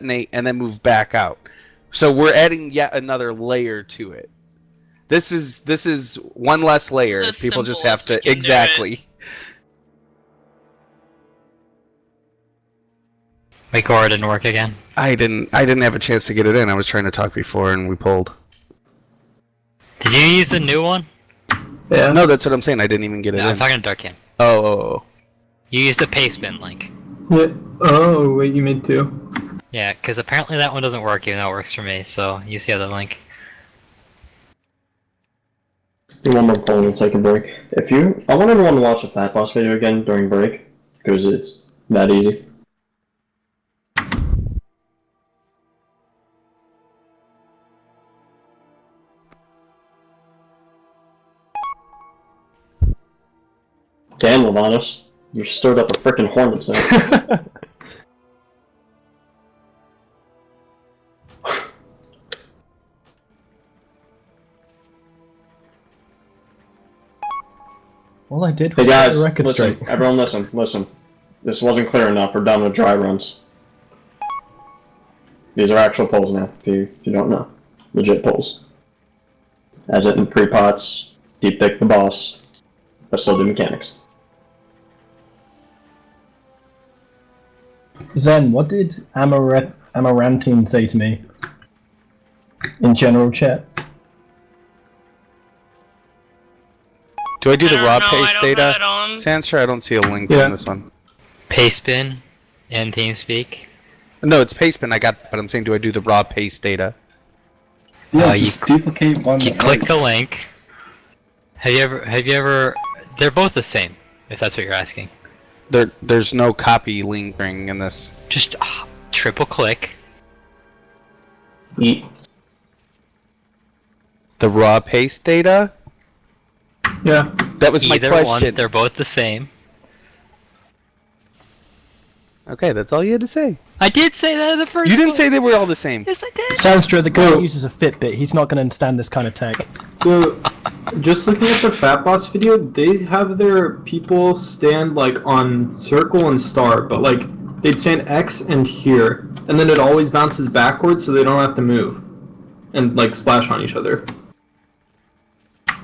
detonate and then move back out. So we're adding yet another layer to it. This is one less layer. People just have to exactly. My core didn't work again. I didn't have a chance to get it in. I was trying to talk before and we pulled. Did you use the new one? Yeah. No, that's what I'm saying. I didn't even get it in. I'm talking to Darkin. Oh. You used the paste bin link. Yeah. Oh, wait, you made two. Yeah, because apparently that one doesn't work even though it works for me, so use the other link. Do one more poll and we'll take a break. I want everyone to watch the Fat Boss video again during break, because it's that easy. Damn, Lavanos, you stirred up a frickin' hornet's nest. All I did Hey was guys, set the record listen, straight. everyone listen. This wasn't clear enough, we're done with dry runs. These are actual polls now, if you don't know. Legit polls. As in pre-pots, deep pick the boss, but still do mechanics. Zen, what did Amarantine say to me? In general chat? Do I do the raw paste data? Sanstra, I don't see a link on this one. Paste bin and TeamSpeak. No, it's paste bin I got, but I'm saying do I do the raw paste data? Yeah, just duplicate one. You click the link. Have you ever? They're both the same. If that's what you're asking. There's no copy linking in this. Just triple click. Eat. The raw paste data? Yeah. That was my question. One, they're both the same. Okay, that's all you had to say. I did say that in the first You didn't one. say they were all the same. Yes, I did. Sanstra, the guy uses a Fitbit. He's not going to understand this kind of tech. Just looking at the Fat Boss video, they have their people stand like on circle and star, but like they'd stand X and here, and then it always bounces backwards so they don't have to move and like splash on each other.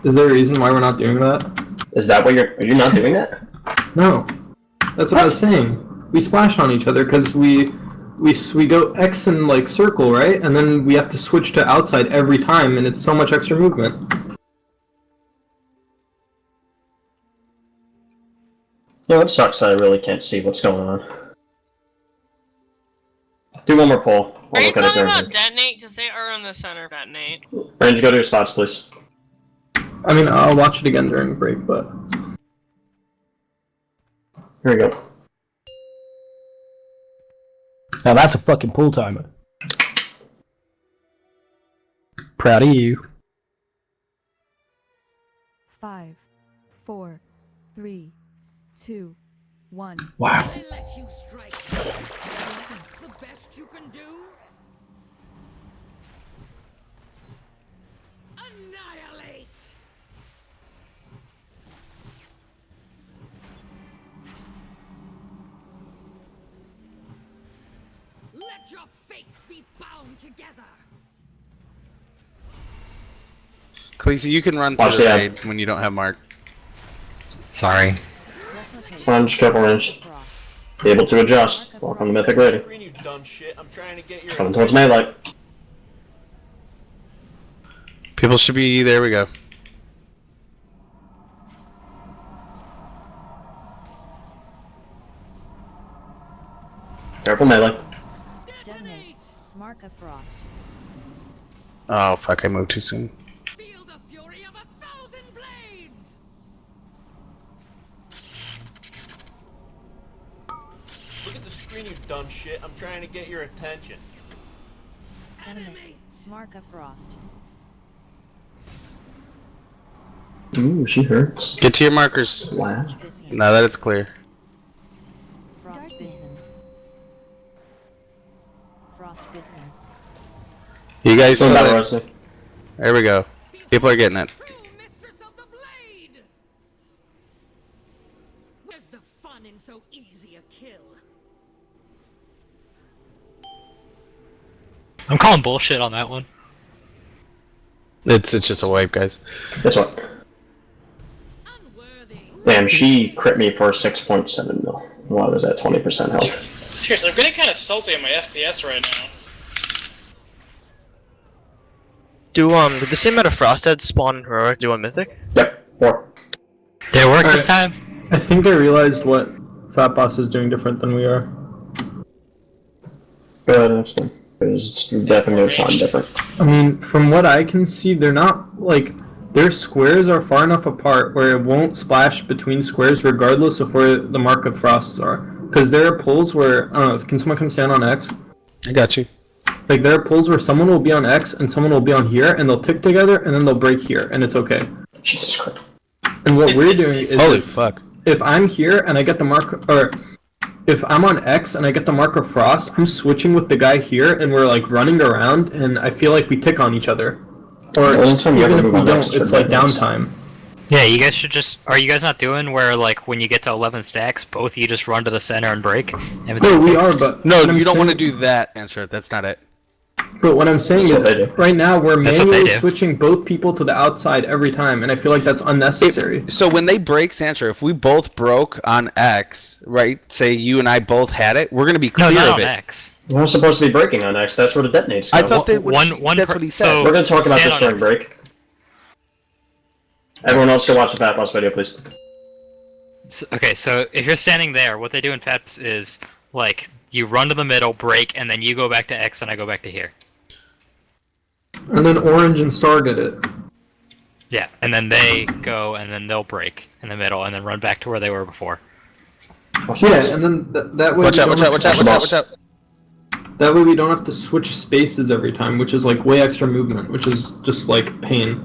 Is there a reason why we're not doing that? Is that what are you not doing that? No. That's what I was saying. We splash on each other because we go X and like circle, right? And then we have to switch to outside every time, and it's so much extra movement. You know, it sucks that I really can't see what's going on. Do one more poll. Are you talking about detonate? Because they are in the center of detonate. Range, go to your spots, please. I mean, I'll watch it again during break, but... Here we go. Now that's a fucking pull timer. Proud of you. 5, 4, 3, 2, 1. Wow. I let you strike. That's the best you can do. Annihilate. Let your fates be bound together. Khaleesi, you can run through the raid when you don't have Mark. Sorry. Range, careful range. Be able to adjust. Walk on the Mythic ready. Coming towards melee. People should be... There we go. Careful melee. Detonate. Mark of Frost. Oh, fuck, I moved too soon. Feel the fury of 1,000 blades. Look at the screen, you dumb shit. I'm trying to get your attention. Animate. Mark of Frost. Ooh, she hurts. Get to your markers. Wow. Now that it's clear. Frostbitten. Frostbitten. You guys Go know battle, that. Rusty. There we go. People are getting it. Mistress of the blade. Where's the fun in so easy a kill? I'm calling bullshit on that one. It's just a wipe, guys. That's what. Damn, she crit me for 6.7 mil. Why was that 20% health? Seriously, I'm getting kind of salty on my FPS right now. Did the same amount of frost heads spawn heroic do on Mythic? Yep, 4. Did it work Alright. this time? I think I realized what Fat Boss is doing different than we are. Good, that's good. It's definitely sound different. I mean, from what I can see, they're not, like, their squares are far enough apart where it won't splash between squares regardless of where the Mark of Frosts are. Because there are pulls where, I don't know, can someone come stand on X? I got you. Like, there are pulls where someone will be on X and someone will be on here, and they'll tick together, and then they'll break here, and it's okay. Jesus Christ. And what we're doing is Holy fuck. if I'm here and I get the mark, or if I'm on X and I get the Mark of Frost, I'm switching with the guy here, and we're like running around, and I feel like we tick on each other. Or The only time you even ever if move we on X don't, is it's for like deadness. downtime. Yeah, you guys should just. Are you guys not doing where, like, when you get to 11 stacks, both of you just run to the center and break? No, we are, but No, what I'm you don't want to saying- do that, answer. That's not it. But what I'm saying That's is, what they do. right now we're That's what they manually do. switching both people to the outside every time, and I feel like that's unnecessary. So when they break Santra, if we both broke on X, right? Say you and I both had it, we're gonna be No, clear not of on it. X. We're not supposed to be breaking on X, that's where the detonates go. I thought that One that's per- what he said. so- We're going to talk about Stand this on during X. break. Everyone else go watch the Fat Boss video, please. Okay, so if you're standing there, what they do in FAPS is, like, you run to the middle, break, and then you go back to X and I go back to here. And then Orange and Star get it. Yeah, and then they go, and then they'll break in the middle, and then run back to where they were before. Yeah, and then that way Watch we out, don't watch out, have watch to- out, watch out, watch out. That way we don't have to switch spaces every time, which is like way extra movement, which is just like pain.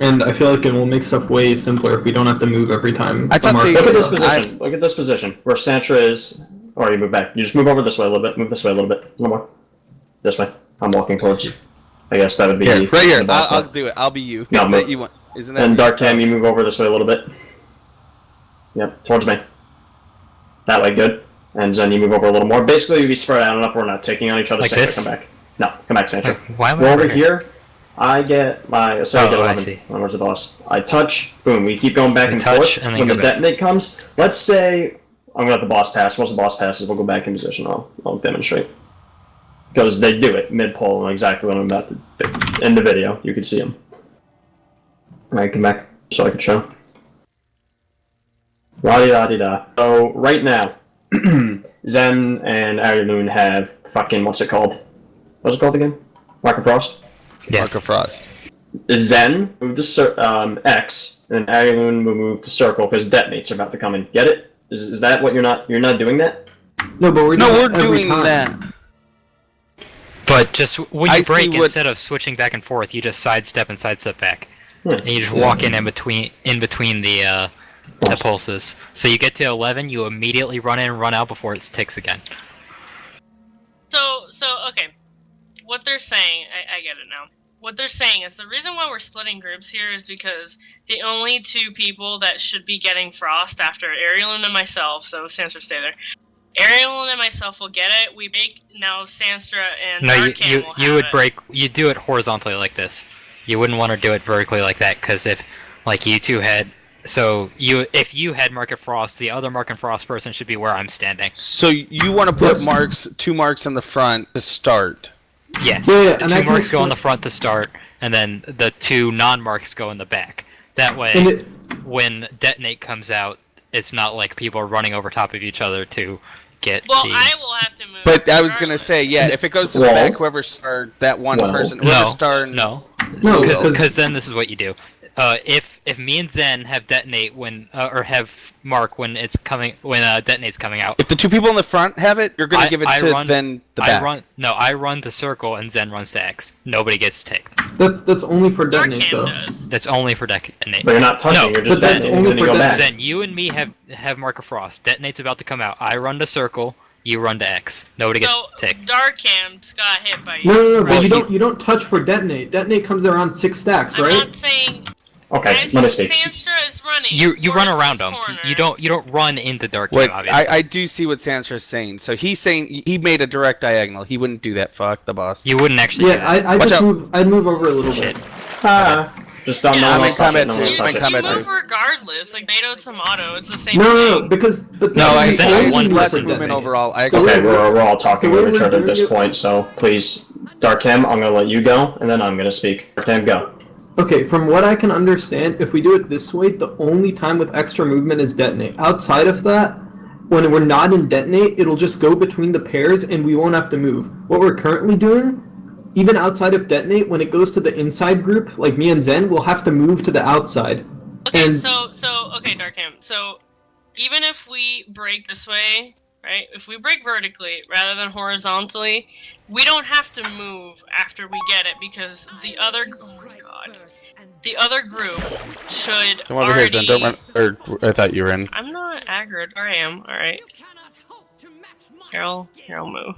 And I feel like it will make stuff way simpler if we don't have to move every time. I thought the they- Look at this mark- position. Look at this position. Where Santra is. Or you move back. You just move over this way a little bit. Move this way a little bit. A little more. This way. I'm walking towards you. I guess that would be Here, right here. the boss I'll side. do it. I'll be you. No, That but- you want? Isn't that? And you? Dark Cam, you move over this way a little bit. Yep, towards me. That way, good. And then you move over a little more. Basically, we spread out enough. We're not taking on each other. Like Santra, this? come back. No, come back, Santra. Why am I We're over over here. I get my. Say I get Oh, I 11. see. Where's the boss? I touch. Boom. We keep going back We and touch, forth. and then When go the back. detonate comes, let's say I'm gonna let the boss pass. Once the boss passes, we'll go back in position. I'll demonstrate. Because they do it mid pull and exactly what I'm about to do. In the video, you can see them. Alright, come back so I can show. La-di-da-di-da. So, right now, Zen and Ariloon have fucking, what's it called? What's it called again? Mark of Frost? Yeah. Mark of Frost. Zen move to X, and Ariloon will move to Circle because detonates are about to come in. Get it? Is that what you're not doing that? No, but we're No, doing we're it every doing time. that. But just when I you see break, what- instead of switching back and forth, you just sidestep and sidestep back. Hmm. And you just walk in between the pulses. So you get to 11, you immediately run in and run out before it ticks again. So okay. What they're saying, I get it now. What they're saying is the reason why we're splitting groups here is because the only two people that should be getting Frost after Arielin and myself, so Sanstra stay there. Arielin and myself will get it. We make now Sanstra and No, Darkan you will have would it. break. You do it horizontally like this. You wouldn't want to do it vertically like that because if, like, you two had. So if you had Mark of Frost, the other Mark of Frost person should be where I'm standing. So you want to put Yes. two marks in the front to start. Yes. Yeah, the and I two can marks go in the explain- front to start, and then the two non-marks go in the back. That way, And it, when detonate comes out, it's not like people are running over top of each other to get Well, the. I will have to move. But I was gonna regardless. say, yeah, if it goes to the Well- back, whoever started that one Well- person, whoever No, started. no, no, because then this is what you do. If me and Zen have detonate when or have Mark when it's coming when detonate's coming out, If the two people in the front have it, you're gonna give it to then the back. I run to circle and Zen runs to X. Nobody gets ticked. that's only for detonate Darkan though. does. That's only for detonate. But you're not touching, No, you're but just that's detonating, only and then you for go that- back. Zen, you and me have Mark of Frost. Detonate's about to come out. I run to circle. You run to X. Nobody gets So ticked. Darkan got hit by you. No, right? but you don't touch for detonate. Detonate comes around 6 stacks, I'm right? not saying. Okay, Guys, let me speak. Sanstra is running. You run towards around this them. corner. You don't run into Dark Cave, Wait, obviously. I do see what Sandra's saying. So he's saying he made a direct diagonal. He wouldn't do that. Fuck the boss. You wouldn't actually do Yeah, that. I'd Watch just out. move. I'd move over a little bit. Just don't Yeah, no I'm one in else touch combat it, no one too. else I'm touch in it. combat You too. move regardless, like tomato. It's the same No, thing. but No, I Is that I one need less person movement detonate? overall. I The way Okay, we're all talking the way over each we're other at doing this it- point, so please, Darkham, I'm gonna let you go, and then I'm gonna speak. Darkham, go. Okay, from what I can understand, if we do it this way, the only time with extra movement is detonate. Outside of that, when we're not in detonate, it'll just go between the pairs and we won't have to move. What we're currently doing, even outside of detonate, when it goes to the inside group, like me and Zen, we'll have to move to the outside. Okay, And okay, Darkham. So even if we break this way, right? If we break vertically rather than horizontally, we don't have to move after we get it because the other the other group should Come over already. here, Zen. Don't run. Or I thought you were in. I'm not aggroed. Or I am. All right. Here I'll move.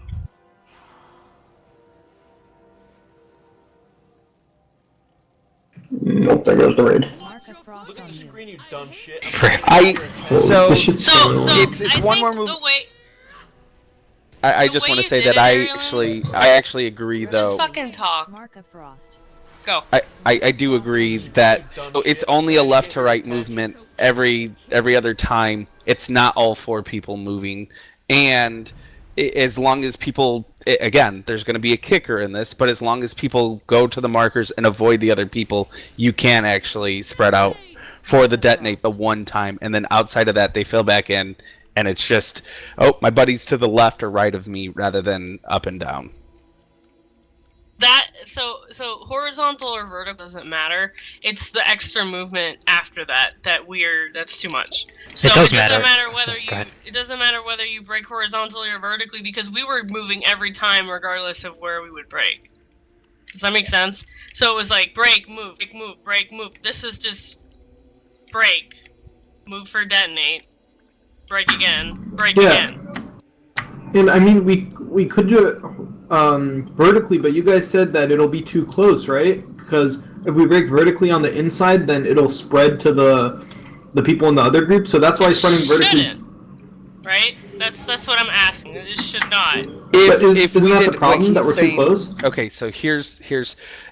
Nope, there goes the raid. Mark a frost Look at on the you. screen, you dumb shit. So this shit's So It's I one think more move. the way. I the just way want to you say did that it, I actually agree Just though. fucking talk. Mark a frost. Go. I do agree that it's only a left to right movement every other time. It's not all four people moving, and as long as people, again, there's going to be a kicker in this, but as long as people go to the markers and avoid the other people, you can actually spread out for the detonate the one time, and then outside of that they fill back in, and it's just, oh, my buddy's to the left or right of me rather than up and down. That so horizontal or vertical doesn't matter. It's the extra movement after that's too much. So It does doesn't matter. matter whether So, go ahead. it doesn't matter whether you break horizontally or vertically because we were moving every time regardless of where we would break. Does that make sense? So it was like break, move, break, move. This is just break, move for detonate, break again, break again. And I mean, we could do it vertically, but you guys said that it'll be too close, right? Because if we break vertically on the inside, then it'll spread to the people in the other group. So that's why spreading vertically. Right? That's what I'm asking. It should not. Isn't that the problem that we're too close? Okay, so here's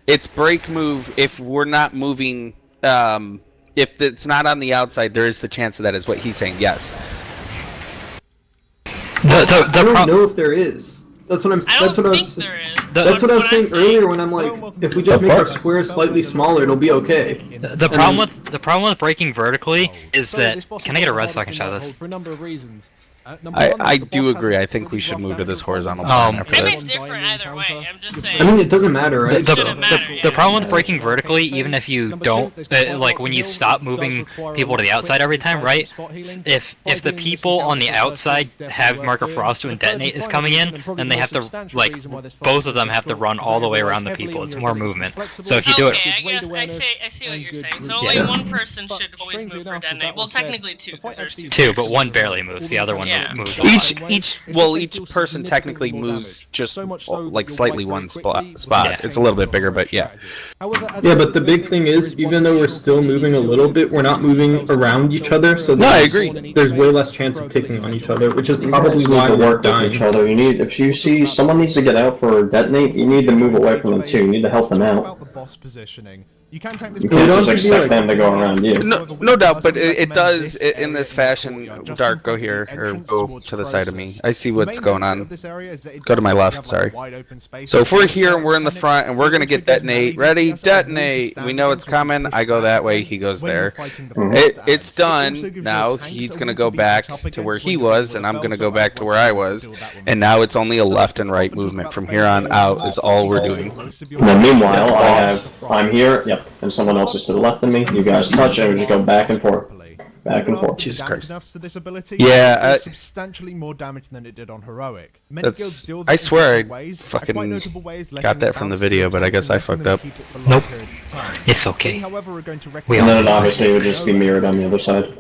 it's break move. If we're not moving, if it's not on the outside, there is the chance of that. Is what he's saying. Yes. I don't know if there is. That's what I'm. That's what I was. That's what I was saying earlier when I'm like, if we just make our squares slightly smaller, it'll be okay. The problem with breaking vertically is that. Can I get a rest so I can shout this? For a number of reasons. I do agree. I think we should move to this horizontal plan after Maybe this. it's different either way. I'm just saying. I mean, it doesn't matter, right? The problem with breaking vertically, even if you don't, like when you stop moving people to the outside every time, right? If the people on the outside have Marker Frost when detonate is coming in, then they have to, like, both of them have to run all the way around the people. It's more movement. So if you do it, I guess I see what you're saying. So only one person should always move for detonate. Well, technically two, because there's two. but one barely moves. The other one moves a lot. Each person technically moves just like slightly one spot. Yeah. It's a little bit bigger, but yeah. Yeah, but the big thing is, even though we're still moving a little bit, we're not moving around each other. So No, I agree. There's way less chance of kicking on each other, which is You probably guys need why to we're work with dying. each other. You need, if you see someone needs to get out for a detonate, you need to move away from them too. You need to help them out. You can't just expect them to go around you. No doubt, but it does in this fashion. Dark, go here or go to the side of me. I see what's going on. Go to my left. Sorry. So if we're here and we're in the front and we're gonna get detonate, ready, detonate. We know it's coming. I go that way. He goes there. It's done. Now he's gonna go back to where he was, and I'm gonna go back to where I was. And now it's only a left and right movement from here on out. Is all we're doing. And then meanwhile, I'm here, yep, and someone else is to the left of me. You guys touch, and we just go back and forth. Back and forth. Jesus Christ. Yeah, substantially more damage than it did on heroic. That's, I swear I fucking got that from the video, but I guess I fucked up. Nope. It's okay. And then it obviously would just be mirrored on the other side.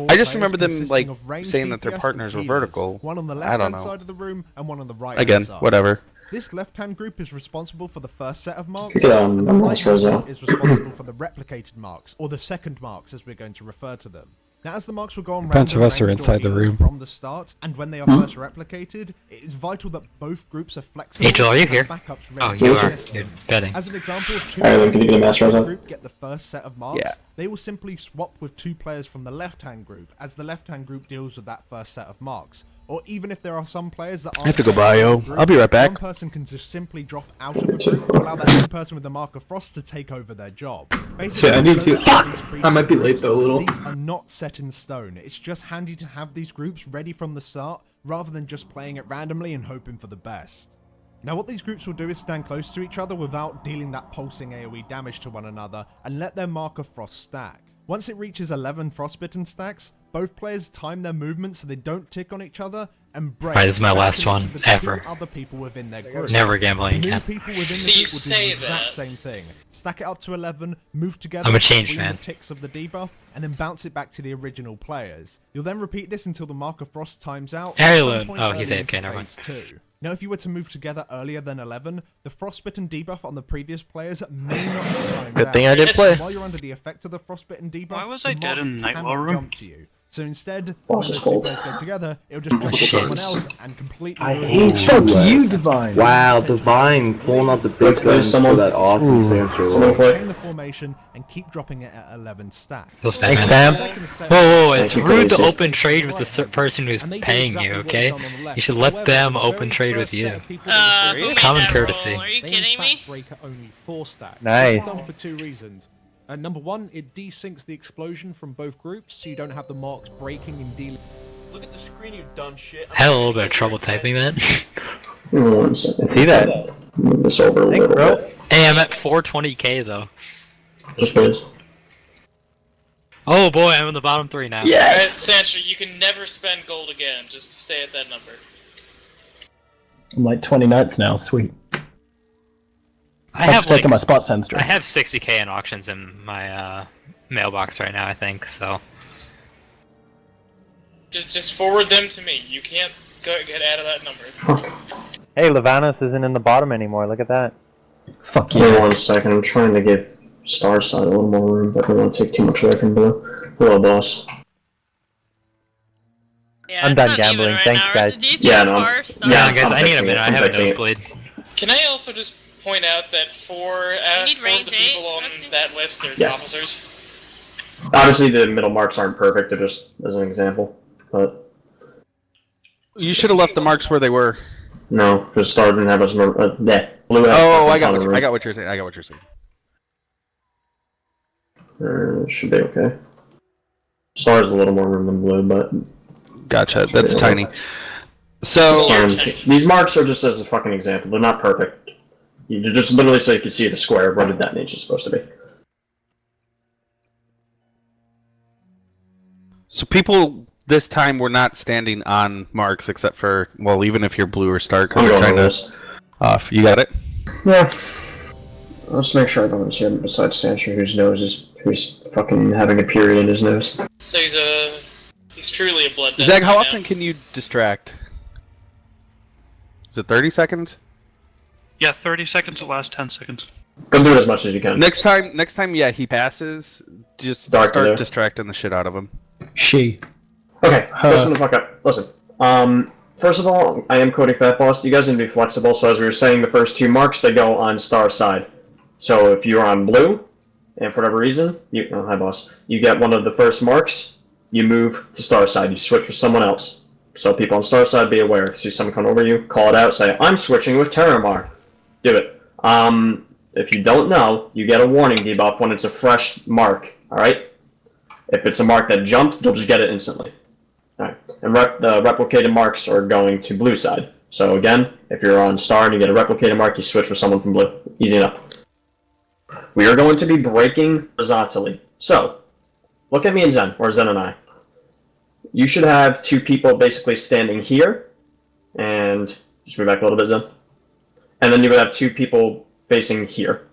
I just remember them like saying that their partners were vertical. One on the I don't left-hand know. side of the room and one on the right. Again, whatever. This left-hand group is responsible for the first set of marks, Yeah, and the I'm right-hand not group is responsible for the replicated marks, or the second marks as we're going to refer to them. Now, as the marks will go on A bunch of random us are ranged inside the ordeals room. from the start, and when they are first replicated, it is vital that both groups are flexible. Angel, are you and here? backups Oh, ready you to are. assist You're them. betting. As an example, if two Alright, players can you from get the a match right-hand right group get the first set of marks, Yeah. they will simply swap with 2 players from the left-hand group, as the left-hand group deals with that first set of marks. Or even if there are some players that aren't I have to go part of the bio. group, I'll be right back. one person can just simply drop out of the group to allow that new person with the Mark of Frost to take over their job. Basically, Shit, I need to. those are these I might be late groups. though a little. These are not set in stone. It's just handy to have these groups ready from the start, rather than just playing it randomly and hoping for the best. Now what these groups will do is stand close to each other without dealing that pulsing AoE damage to one another, and let their Mark of Frost stack. Once it reaches 11 frostbitten stacks, both players time their movement so they don't tick on each other, and break. Alright, this is my last one, the two ever. Other people within their group. Never gambling The new again. people within the See, group you will do say the exact that. same thing. Stack it up to 11, move together, I'm a changed between man. the ticks of the debuff, and then bounce it back to the original players. You'll then repeat this until the Mark of Frost times out. at some Heirloom. point Oh, he's early AFK, into never mind. phase 2. Now, if you were to move together earlier than 11, the frostbitten debuff on the previous players may not be timed Good out. thing I didn't play. While you're under the effect of the frostbitten debuff, Why was the I dead mark in the night cannot war room? jump to you. So instead, Boss when is those two cold. players go together, it'll just jump to shit. someone else and completely I ruin hate the you. game. You, Divine. Wow, Divine pulling out the big guns someone- for that awesome Sancho Someone roll. play. Maintain the formation and keep dropping it at 11 stack. Feels bad, Thanks, man. Sam. Whoa, it's Thank you, rude to Casey. open trade with the person who's paying you, okay? You should let them open trade with you. Who It's made common that courtesy. roll? Are you They kidding in me? fact break at only 4 stacks. Nice. This is done for 2 reasons. Number 1, it desyncs the explosion from both groups, so you don't have the marks breaking and dealing. Look at the screen, you dumb shit. Had a little bit of trouble typing that. 1 second. See that? Move this over a Thanks, little bro. bit. Hey, I'm at 420k though. Just please. Oh boy, I'm in the bottom 3 now. Alright, Sancho, you can never spend gold again. Just stay at that number. I'm like 20 nights now. Sweet. I I've have just taken my like, spot sensor. I have 60k in auctions in my mailbox right now, I think. So Just forward them to me. You can't get out of that number. Hey, Levanos isn't in the bottom anymore. Look at that. Fuck Give me yeah. 1 second. I'm trying to give Star Side a little more room, but I don't want to take too much away from Blue. Hello, boss. Yeah, I'm it's done not gambling. even right Thanks, now. guys. Do you see Yeah, the no. bars? Yeah, guys, I'm I need a fixing minute. it. I I'm have a fixing it. nosebleed. Can I also just point out that four need of range the people 8, on Rusty? that list are Yeah. officers? Obviously, the middle marks aren't perfect. They're just as an example, but You should have left the marks where they were. no, because Star didn't have as much. Blue. Has Oh, I a ton of room. got what you're saying. I got what you're saying. Should be okay. Star's a little more room than Blue, but Gotcha. That's Yeah. tiny. So these marks are just as a fucking example. They're not perfect. You just literally so you can see the square. What did that nature supposed to be? So people this time were not standing on marks except for, well, even if you're blue or Stark, because I'm they're going kind with of this. off. You got it? Yeah. Let's make sure everyone's here besides Sancho, who's fucking having a period in his nose. So he's truly a blood. Zach, how right often now. can you distract? Is it 30 seconds? Yeah, 30 seconds to last 10 seconds. Go do it as much as you can. Next time, yeah, he passes, just Dark start blue. distracting the shit out of him. She. Okay, listen the fuck up. Listen. First of all, I am coding Fat Boss. You guys need to be flexible. So as we were saying, the first 2 marks they go on Star side. So if you're on blue, and for whatever reason, hi boss, you get one of the first marks, you move to Star side. You switch with someone else. So people on Star side be aware. See someone come over you, call it out, say I'm switching with Terramar. Do it. If you don't know, you get a warning debuff when it's a fresh mark. All right. If it's a mark that jumped, you'll just get it instantly. Alright, and the replicated marks are going to blue side. So again, if you're on Star and you get a replicated mark, you switch with someone from blue. Easy enough. We are going to be breaking horizontally. So, look at me and Zen, or Zen and I. You should have 2 people basically standing here, and just move back a little bit, Zen. And then you would have 2 people facing here.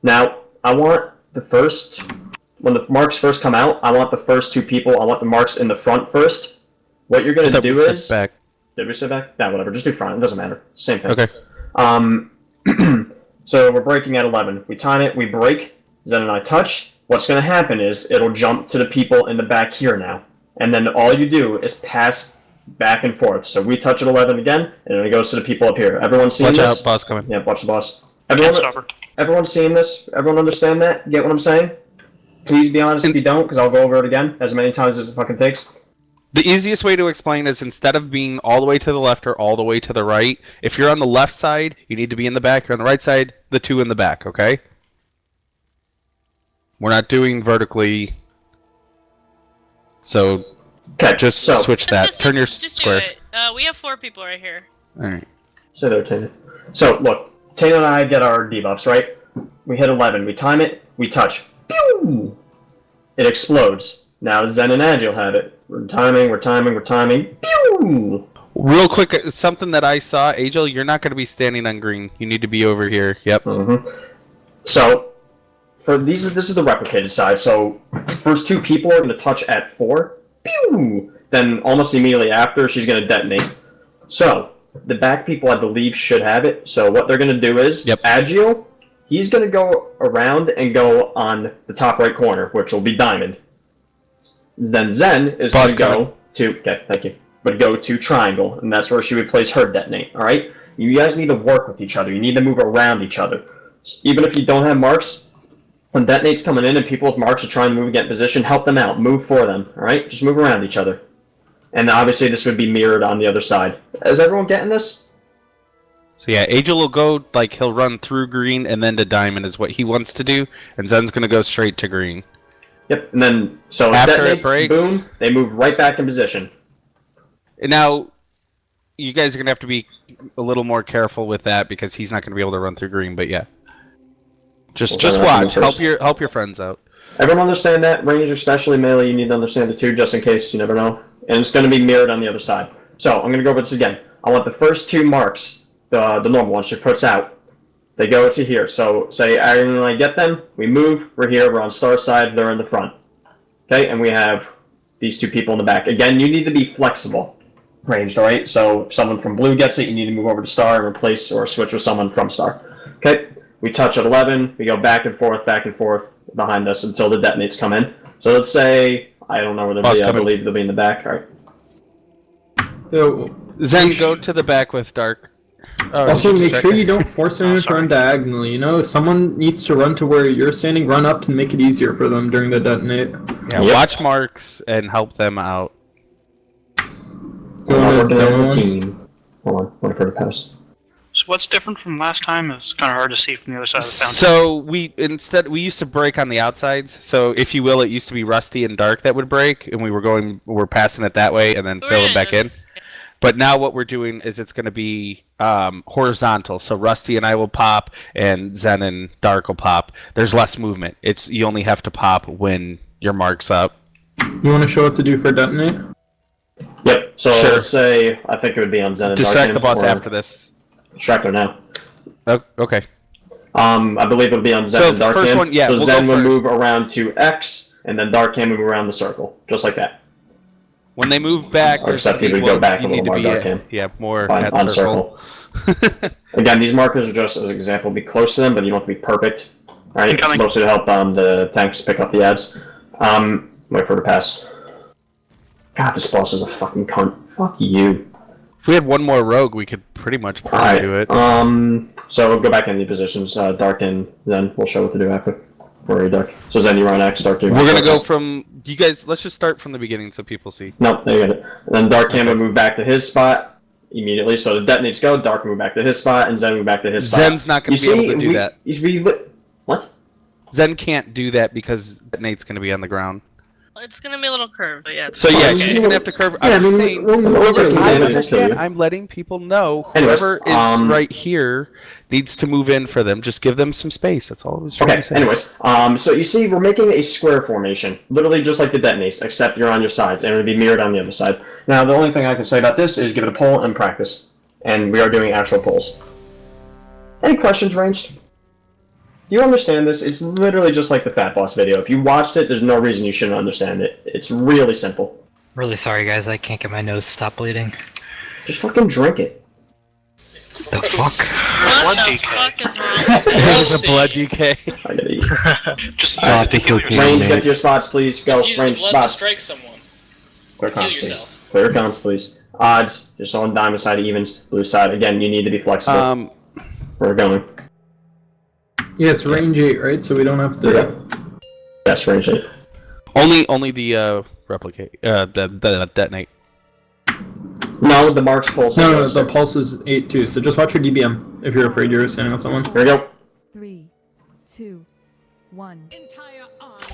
Now, I want the first... When the marks first come out, I want the first 2 people, I want the marks in the front first. What you're going to do is... Back. Did we say back? Yeah, whatever. Just do front. It doesn't matter. Same thing. Okay. So we're breaking at 11. We time it. We break. Zen and I touch. What's going to happen is it'll jump to the people in the back here now. And then all you do is pass back and forth. So we touch at 11 again, and then it goes to the people up here. Everyone seeing this? Watch out, boss coming. Yeah, watch the boss. Everyone seeing this? Everyone understand that? Get what I'm saying? Please be honest if you don't, because I'll go over it again as many times as it fucking takes. The easiest way to explain is instead of being all the way to the left or all the way to the right, if you're on the left side, you need to be in the back. You're on the right side, the two in the back, okay? We're not doing vertically. So, just switch that. Turn your square. Do it. We have 4 people right here. Alright. So there, Tana. So, look. Tana and I get our debuffs, right? We hit 11. We time it. We touch. Pew! It explodes. Now Zen and Agile have it. We're timing. Pew! Real quick, something that I saw. Agile, you're not going to be standing on green. You need to be over here. Yep. So, for this is the replicated side. So, first 2 people are going to touch at 4. Pew! Then almost immediately after, she's going to detonate. So, the back people, I believe, should have it. So what they're going to do is, Agile, he's going to go around and go on the top right corner, which will be diamond. Then Zen is going to go to, okay, thank you, but go to triangle, and that's where she would place her detonate, alright? You guys need to work with each other. You need to move around each other. Even if you don't have marks, when detonate's coming in and people with marks are trying to move and get in position, help them out. Move for them, alright? Just move around each other. And obviously this would be mirrored on the other side. Is everyone getting this? So yeah, Agile will go, like, he'll run through green and then to diamond is what he wants to do, and Zen's going to go straight to green. Yep, and then, so after detonates, it breaks, boom, they move right back in position. Now, you guys are going to have to be a little more careful with that because he's not going to be able to run through green, but yeah. Just watch. Help your friends out. Everyone understand that? Range, especially melee, you need to understand it too, just in case, you never know. And it's going to be mirrored on the other side. So, I'm going to go over this again. I want the first 2 marks, the normal ones she puts out. They go to here. So, say Aaron and I get them, we move, we're here, we're on star side, they're in the front. Okay, and we have these 2 people in the back. Again, you need to be flexible. Ranged, alright? So, if someone from blue gets it, you need to move over to star and replace or switch with someone from star. Okay, we touch at 11, we go back and forth behind us until the detonates come in. So let's say, I don't know where they'll be, I believe they'll be in the back. Alright. So, Zen, go to the back with Dark. Also, make sure you don't force anyone to run diagonally. You know, if someone needs to run to where you're standing, run up to make it easier for them during the detonate. Yeah, watch marks and help them out. We're working as a team. Hold on, wait for the pass. So what's different from last time? It's kind of hard to see from the other side of the fountain. So we used to break on the outsides. So if you will, it used to be Rusty and Dark that would break, and we're passing it that way and then filling back in. But now what we're doing is it's going to be horizontal. So Rusty and I will pop, and Zen and Dark will pop. There's less movement. You only have to pop when your mark's up. You want to show what to do for detonate? Yep. So let's say I think it would be on Zen and Dark. Distract the boss after this. Distract her now. Oh, okay. I believe it'll be on Zen and Dark. First one, yeah, so we'll Zen go will first. move around to X, and then Dark can move around the circle, just like that. When they move back, or except you would go back a little more, Dark can. Yeah, more on at circle. Again, these markers are just as an example. Be close to them, but you don't have to be perfect. All right, it's mostly to help the tanks pick up the ads. Wait for the pass. God, this boss is a fucking cunt. Fuck you. If we had one more rogue, we could pretty much do it. So we'll go back in the positions. Dark and Zen. We'll show what to do after. Where are you, Dark? So Zen, you run X. Dark, you run We're gonna go from you guys. Let's just start from the beginning so people see. Nope, there you get it. And then Dark can move back to his spot immediately. So the detonates go. Dark move back to his spot, and Zen move back to his spot. Zen's not gonna be able to do that. What? Zen can't do that because detonate's gonna be on the ground. It's gonna be a little curved, but yeah. So yeah, she's gonna have to curve. I'm just saying. I understand. I'm letting people know. Whoever is right here needs to move in for them. Just give them some space. That's all I was trying to say. Anyways, so you see, we're making a square formation, literally just like the detonates, except you're on your sides, and it'll be mirrored on the other side. Now, the only thing I can say about this is give it a pull and practice, and we are doing actual pulls. Any questions, Ranged? Do you understand this? It's literally just like the Fat Boss video. If you watched it, there's no reason you shouldn't understand it. It's really simple. Really sorry, guys. I can't get my nose to stop bleeding. Just fucking drink it. The fuck? What the fuck is wrong with you? There's a blood DK. I gotta eat. Just Stop the kill Range, get to your spots, please. Go. Just use the Range blood spots. to strike someone. Clear Heal comms, please. yourself. Clear comms, please. Odds. Just on diamond side, evens, blue side. Again, you need to be flexible. We're going. Yeah, it's range 8, right? So we don't have to. Yes, range 8. Only the replicate the detonate. No, the marks pulse. No, the pulse is 8 too. So just watch your DBM if you're afraid you're standing on someone. Here we go. 3, 2, 1. Entire army.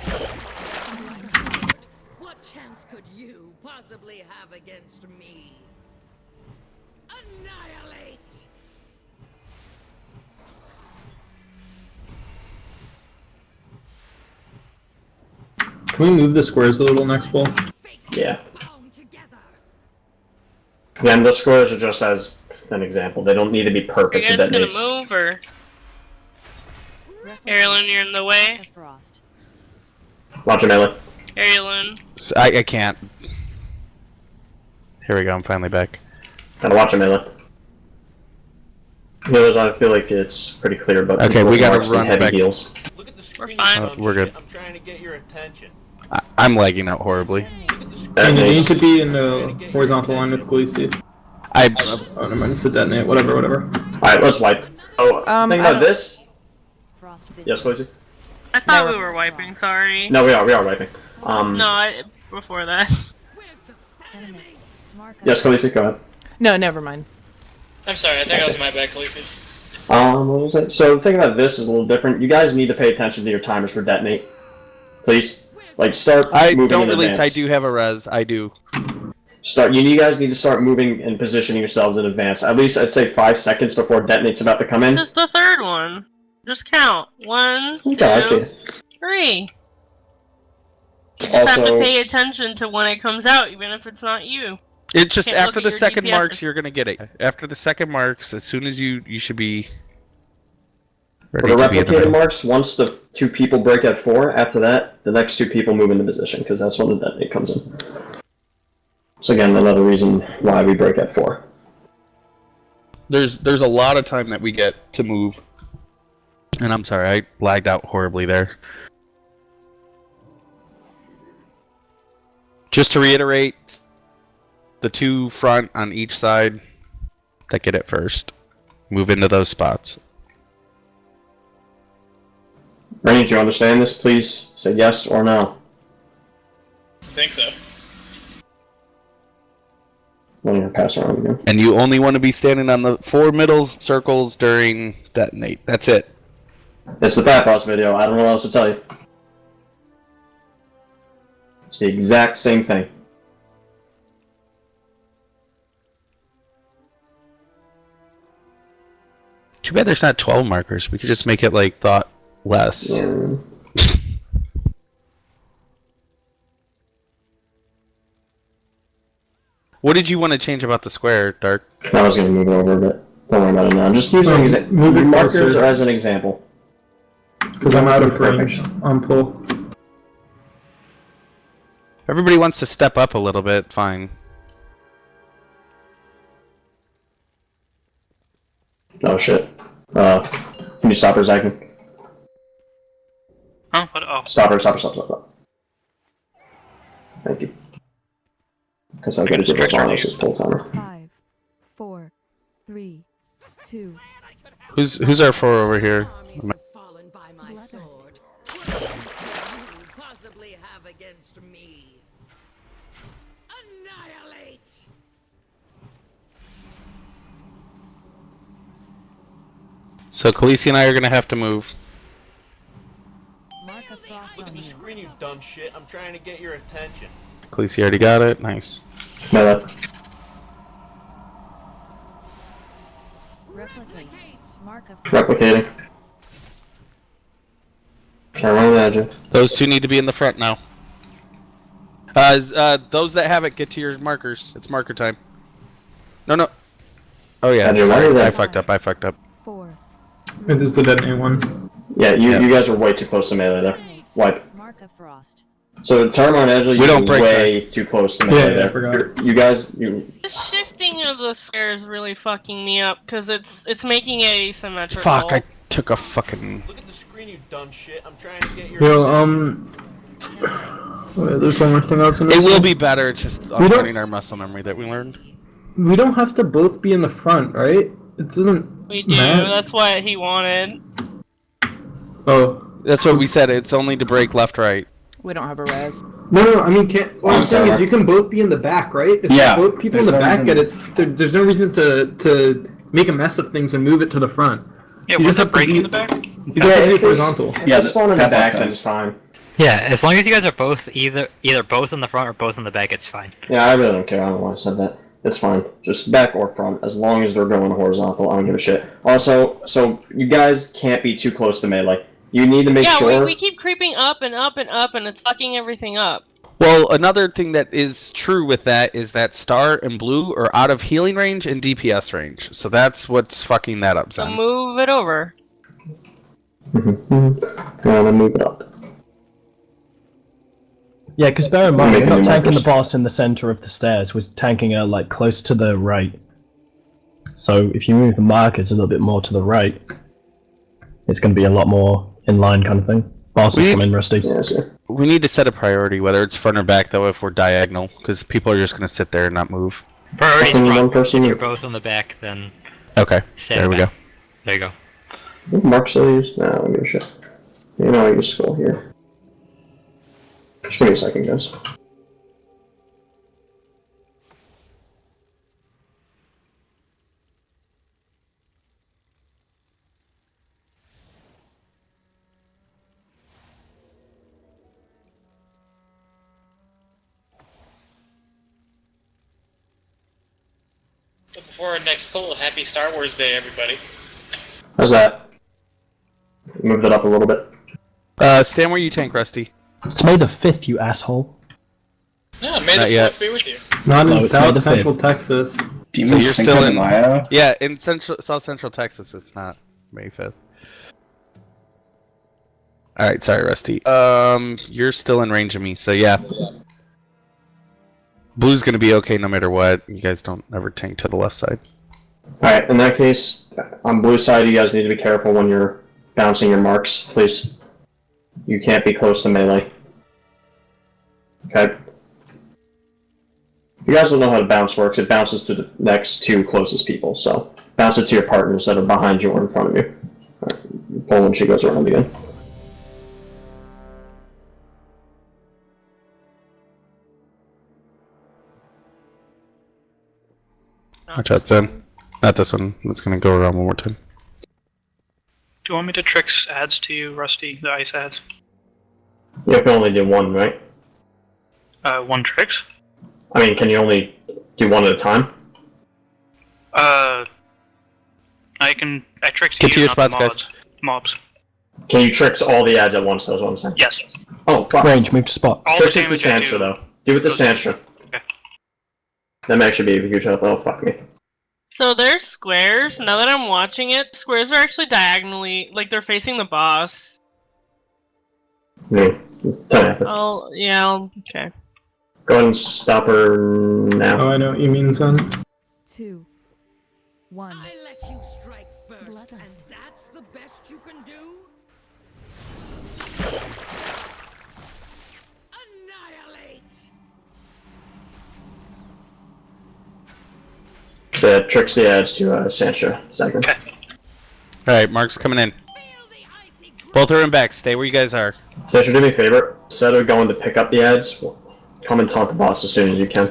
What chance could you possibly have against me? Annihilate! Can we move the squares a little next pull? Yeah. Again, the squares are just as an example. They don't need to be Are perfect you to guys gonna detonate. move or? Airlin, you're in the way. Watch your melee. Airlin. So I can't. Here we go. I'm finally back. Gotta watch your melee. Healers, I feel like it's pretty clear, but Okay, we gotta marks need run heavy back. heals. We're fine. We're good. I'm trying to get your attention. I'm lagging out horribly. And you need to be in the horizontal line with Khaleesi. I. Oh, never mind. It's the detonate. Whatever. Alright, let's wipe. Oh, think I about this. Yes, Lucy? I thought we were wiping, sorry. No, we are wiping. No, before that. Yes, Khaleesi, go ahead. No, never mind. I'm sorry, I think I was my bad, Khaleesi. What was it? So, the thing about this is a little different. You guys need to pay attention to your timers for detonate. Please. Like, start moving don't in release. advance. I do have a res. I do. You guys need to start moving and positioning yourselves in advance. At least, I'd say 5 seconds before detonate's about to come in. This is the third one. Just count. 1, 2, Gotcha. 3. You just have to Also- pay attention to when it comes out, even if it's not you. It's just Can't look after at the your second DPS. marks, you're gonna get it. After the second marks, as soon as you should be ready For the to be in the replicated middle. marks, once the 2 people break at 4, after that, the next 2 people move into position, because that's when the detonate comes in. So again, another reason why we break at 4. There's a lot of time that we get to move. And I'm sorry, I lagged out horribly there. Just to reiterate, the 2 front on each side that get it first. Move into those spots. Range, you understand this? Please say yes or no. Think so. I'm gonna pass around again. And you only want to be standing on the 4 middle circles during detonate. That's it. It's the Fat Boss video. I don't know what else to tell you. It's the exact same thing. Too bad there's not 12 markers. We could just make it like thought less. Yeah. What did you want to change about the square, Dark? I was gonna move it over a bit. Don't worry about it now. Just use Move it markers closer. as an example. Because I'm out of range on pull. Everybody wants to step up a little bit. Fine. Oh shit. Can you stop her, Zach? Huh? What? Oh. Stop her, stop. Thank you. Because I've got to give up on this pull timer. 5, 4, 3, 2. Who's our 4 over here? Fallen by my sword. What chance could you possibly have against me? Annihilate! So Khaleesi and I are gonna have to move. Mark of frost Look on at the you. screen, you dumb shit. I'm trying to get your attention. Khaleesi already got it. Nice. Melee. Replicate. Mark of Replicating. Turn on magic. Those 2 need to be in the front now. Those that have it, get to your markers. It's marker time. No. Oh yeah, Andrew, why sorry. are you I there? fucked up. 4. It is the detonate one. Yeah, you guys are way too close to melee there. Wipe. Mark of frost. So Tarma and Edgel, We don't you're break way too close to me Yeah, right yeah, I there. forgot. You guys, The shifting of the square is really fucking me up because it's making it asymmetrical. Fuck, I took a fucking... Look at the screen, you dumb shit. I'm trying to get your Yo, wait, there's one more thing I was gonna say. It will be better, it's just We don't- unlearning our muscle memory that we learned. We don't have to both be in the front, right? It doesn't We do. matter. That's what he wanted. Oh. That's what we said, it's only to break left-right. We don't have a res. No, I mean, what I'm saying is you can both be in the back, right? If both people in the back get it, there's no reason to make a mess of things and move it to the front. Yeah, You was just it have to breaking be- the back? You have to be horizontal. Yeah, the spawn in the back, then it's fine. Yeah, as long as you guys are both either both in the front or both in the back, it's fine. Yeah, I really don't care. I don't know why I said that. It's fine. Just back or front. As long as they're going horizontal, I don't give a shit. Also, so you guys can't be too close to melee. You need to make Yeah, sure... we keep creeping up and up and up, and it's fucking everything up. Well, another thing that is true with that is that Star and Blue are out of healing range and DPS range. So that's what's fucking that up, So Zen. move it over. And then move it up. Yeah, because bear in mind, Making we're not the tanking the markers. boss in the center of the stairs. We're tanking her like close to the right. So if you move the markers a little bit more to the right, it's going to be a lot more in line kind of thing. Boss is coming, Rusty. Yeah, sir. We need to set a priority, whether it's front or back, though, if we're diagonal, because people are just going to sit there and not move. Priority's Only one front. person If you're here. both in the back, then Okay, stand there we back. go. There you go. Mark still use? Nah, I don't give a shit. You know I use skull here. Just give me a second, guys. But before our next pull, happy Star Wars Day, everybody. How's that? Moved it up a little bit. Stand where you tank, Rusty. It's May the 5th, you asshole. No, may Not the yet. 4th be with you. Not No, in it's May the South Central 5th. Texas. So you're still in Yeah, in South Central Texas, it's not May 5th. Alright, sorry, Rusty. You're still in range of me, so yeah. Blue's gonna be okay no matter what. You guys don't ever tank to the left side. Alright, in that case, on blue side, you guys need to be careful when you're bouncing your marks, please. You can't be close to melee. Okay? You guys don't know how to bounce works. It bounces to the next two closest people, so bounce it to your partners that are behind you or in front of you. Alright, pull when she goes around again. Watch out, Zen. Not this one. It's gonna go around one more time. Do you want me to tricks ads to you, Rusty? The ice ads? You can only do one, right? One tricks? I mean, can you only do one at a time? I tricks Get you, to your not the spots, guys. mobs. Can you tricks all the ads at once, that's what I'm saying? Yes. Oh, fuck. Range, move to spot. All Tricks the it to damage I Sanstra, do. though. Do it to Sanstra. Okay. That may actually be a huge help. Oh, fuck me. So there's squares. Now that I'm watching it, squares are actually diagonally, like they're facing the boss. Yeah. Oh, yeah, okay. Go ahead and stop her now. Oh, I know what you mean, son. 2, 1. I let you strike first, and that's the best you can do? Annihilate! So yeah, tricks the ads to Sanstra. Second. Alright, Mark's coming in. Both are in back. Stay where you guys are. Sanstra, do me a favor. Instead of going to pick up the ads, come and taunt the boss as soon as you can.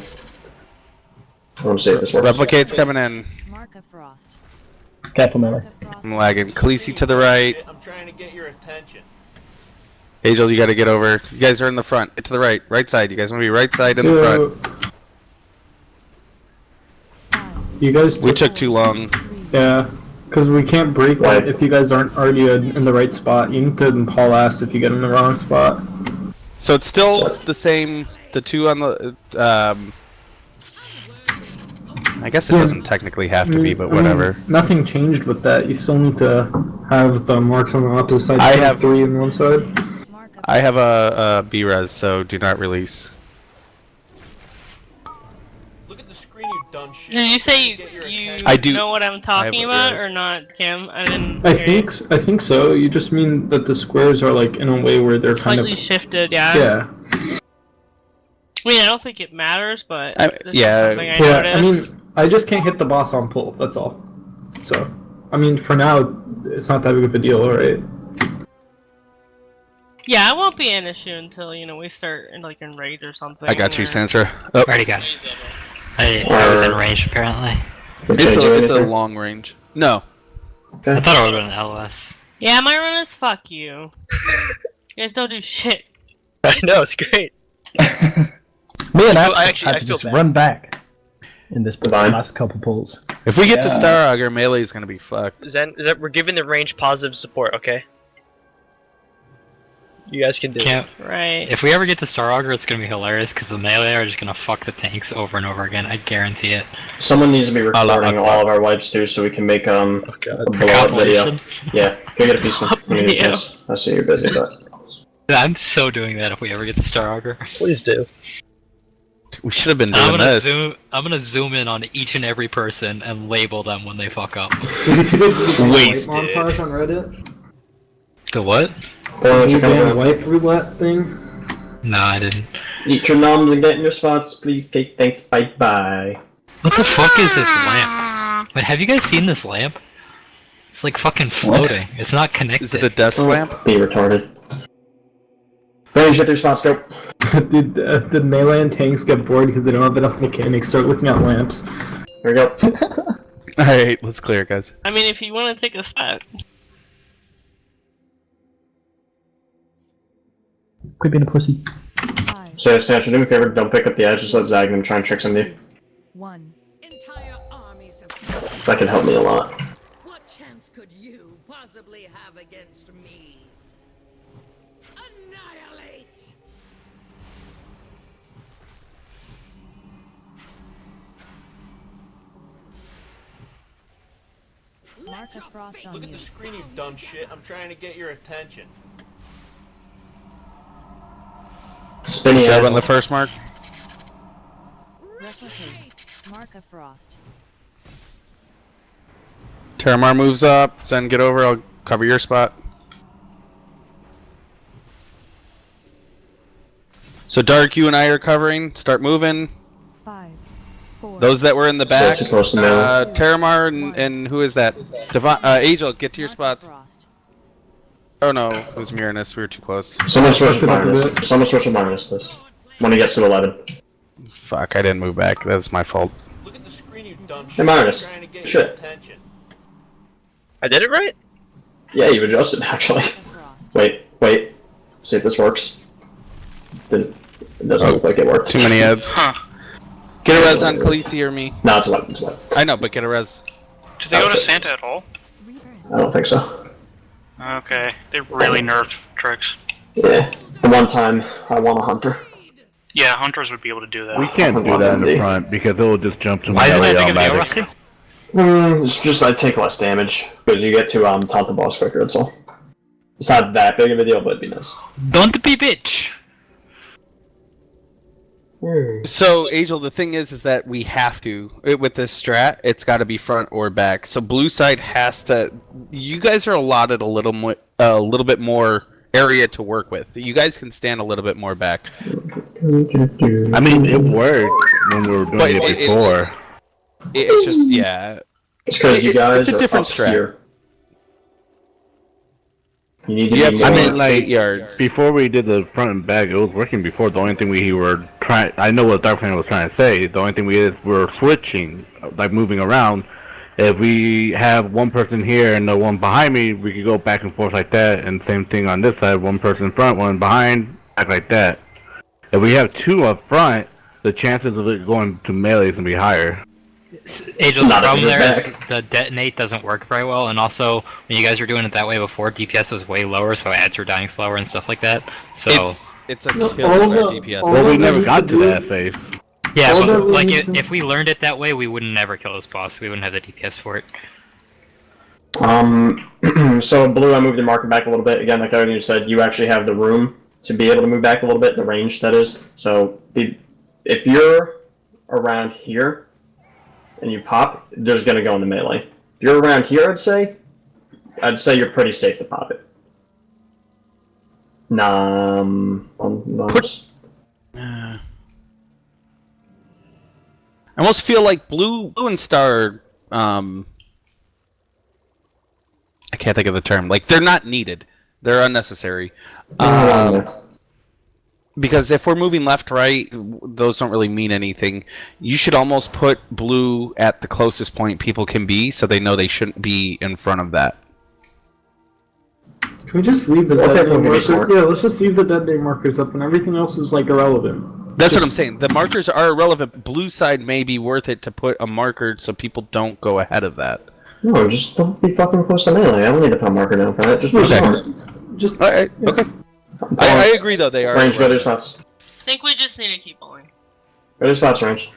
I want to see if this works. Replicate's coming in. Mark of Frost. Careful, melee. I'm lagging. Khaleesi to the right. I'm trying to get your attention. Angel, you gotta get over. You guys are in the front. Get to the right. Right side. You guys want to be right side in the front. You guys. We took too long. Yeah, because we can't break it if you guys aren't already in the right spot. You need to haul ass if you get in the wrong spot. So it's still the same. The two on the. I guess it doesn't technically have to be, but whatever. Nothing changed with that. You still need to have the marks on the opposite side. I You have- 3 on one side. I have a B-res, so do not release. Look at the screen, you dumb shit. Did you say you I do. know what I'm talking a about res. or not, Kim? I didn't. I hear you. think so. You just mean that the squares are like in a way where they're Slightly kind of shifted, yeah. yeah. I mean, I don't think it matters, but this yeah. is something I Yeah, I noticed. mean, I just can't hit the boss on pull. That's all. So, I mean, for now, it's not that big of a deal, right? Yeah, it won't be an issue until we start in raid or something. I got you, or- Sansra. Oh. Already got it. I was in range apparently. It's a long range. No. I thought it would have been an LOS. Yeah, my run is fuck you. You guys don't do shit. I know, it's great. Me and I Ash had to feel just bad. run back in this last couple pulls. If we get to Star Augur, melee is gonna be fucked. Zen, we're giving the range positive support, okay? You guys can do it. Right. If we ever get to Star Augur, it's gonna be hilarious because the melee are just gonna fuck the tanks over and over again. I guarantee it. Someone needs to be recording all of our wipes too, so we can make a blow-up video. Yeah, go get a piece of chance. I see you're busy, but I'm so doing that if we ever get to Star Augur. Please do. We should have been doing this. I'm gonna zoom in on each and every person and label them when they fuck up. Did you see the Wasted. montage on Reddit? The what? The wipe roulette thing? No, I didn't. eat your noms and get in your spots, please. Kate, thanks. Bye bye. What the fuck is this lamp? Wait, have you guys seen this lamp? It's like fucking floating. It's not connected. Is it a desk lamp? Be retarded. Range, get their spots, go. Did the melee and tanks get bored because they don't have enough mechanics? Start looking at lamps. Here we go. Alright, let's clear it, guys. I mean, if you want to take a step. Quit being a pussy. So, Snatcher, do me a favor, don't pick up the edge, just let Zag and try and trick some of you. Entire armies of That could help me a lot. What chance could you possibly have against me? Annihilate! Mark a frost on Look at you. the screen, you dumb shit. I'm trying to get your attention. Spinny Good job head. on the first mark. Replicate. Mark a frost. Terramar moves up. Zen, get over. I'll cover your spot. So Dark, you and I are covering. Start moving. 5, 4. Those that were in the back. Still too close to melee. Terramar and who is that? Angel, get to your spots. Oh no, it was Miranus. We were too close. Someone switch to Marinus. Someone switch to Marinus, please. When he gets to 11. Fuck, I didn't move back. That's my fault. Look at the screen, you dumb shit. Hey, Marinus. I'm trying to get your Shit. attention. I did it right? Yeah, you've adjusted, actually. Wait. See if this works. It doesn't look like it worked. Too many ads. Get a res on Khaleesi or me. No, it's 11. It's 11. I know, but get a res. Do they go to Santa at all? I don't think so. Okay, they really nerfed tricks. Yeah. The one time I want a hunter. Yeah, hunters would be able to do that. We can't do that in the front because it'll just jump to Why is melee it that big of a deal, automatic. Rusty? It's just I take less damage because you get to taunt the boss quicker. That's all. It's not that big of a deal, but it'd be nice. Don't be bitch. So, Angel, the thing is that we have to with this strat. It's got to be front or back. So, blue side has to. You guys are allotted a little bit more area to work with. You guys can stand a little bit more back. I mean, it worked when we were doing it before. It's just It's because you guys it's a are different up strat. here. You need to be more. I mean, like 8 yards. before we did the front and back, it was working before. The only thing we were trying, I know what Dark Fan was trying to say. The only thing we were switching, like moving around. If we have one person here and the one behind me, we could go back and forth like that. And same thing on this side, one person in front, one behind, act like that. If we have two up front, the chances of it going to melee is gonna be higher. Angel, the Not if problem you're there is back. the detonate doesn't work very well, and also when you guys were doing it that way before, DPS was way lower, so ads were dying slower and stuff like that. So It's a kill all with our the- DPS. all Well, we that never we got could to do- that phase. yeah, all but that we like need to- if we learned it that way, we would never kill this boss. We wouldn't have the DPS for it. So blue, I moved the marker back a little bit. Again, like I already said, you actually have the room to be able to move back a little bit, the range that is. So if you're around here and you pop, there's going to go in the melee. If you're around here, I'd say you're pretty safe to pop it. I almost feel like blue and star. I can't think of the term. Like they're not needed. They're unnecessary. Because if we're moving left, right, those don't really mean anything. You should almost put blue at the closest point people can be, so they know they shouldn't be in front of that. Can we just leave the dead name markers? Yeah, let's just leave the dead name markers up, and everything else is like irrelevant. That's what I'm saying. The markers are irrelevant. Blue side may be worth it to put a marker so people don't go ahead of that. No, just don't be fucking close to melee. I don't need to put a marker down for that. Just move smart. Just okay. I agree though. They are range. Go to spots. I think we just need to keep going. Go to spots, range.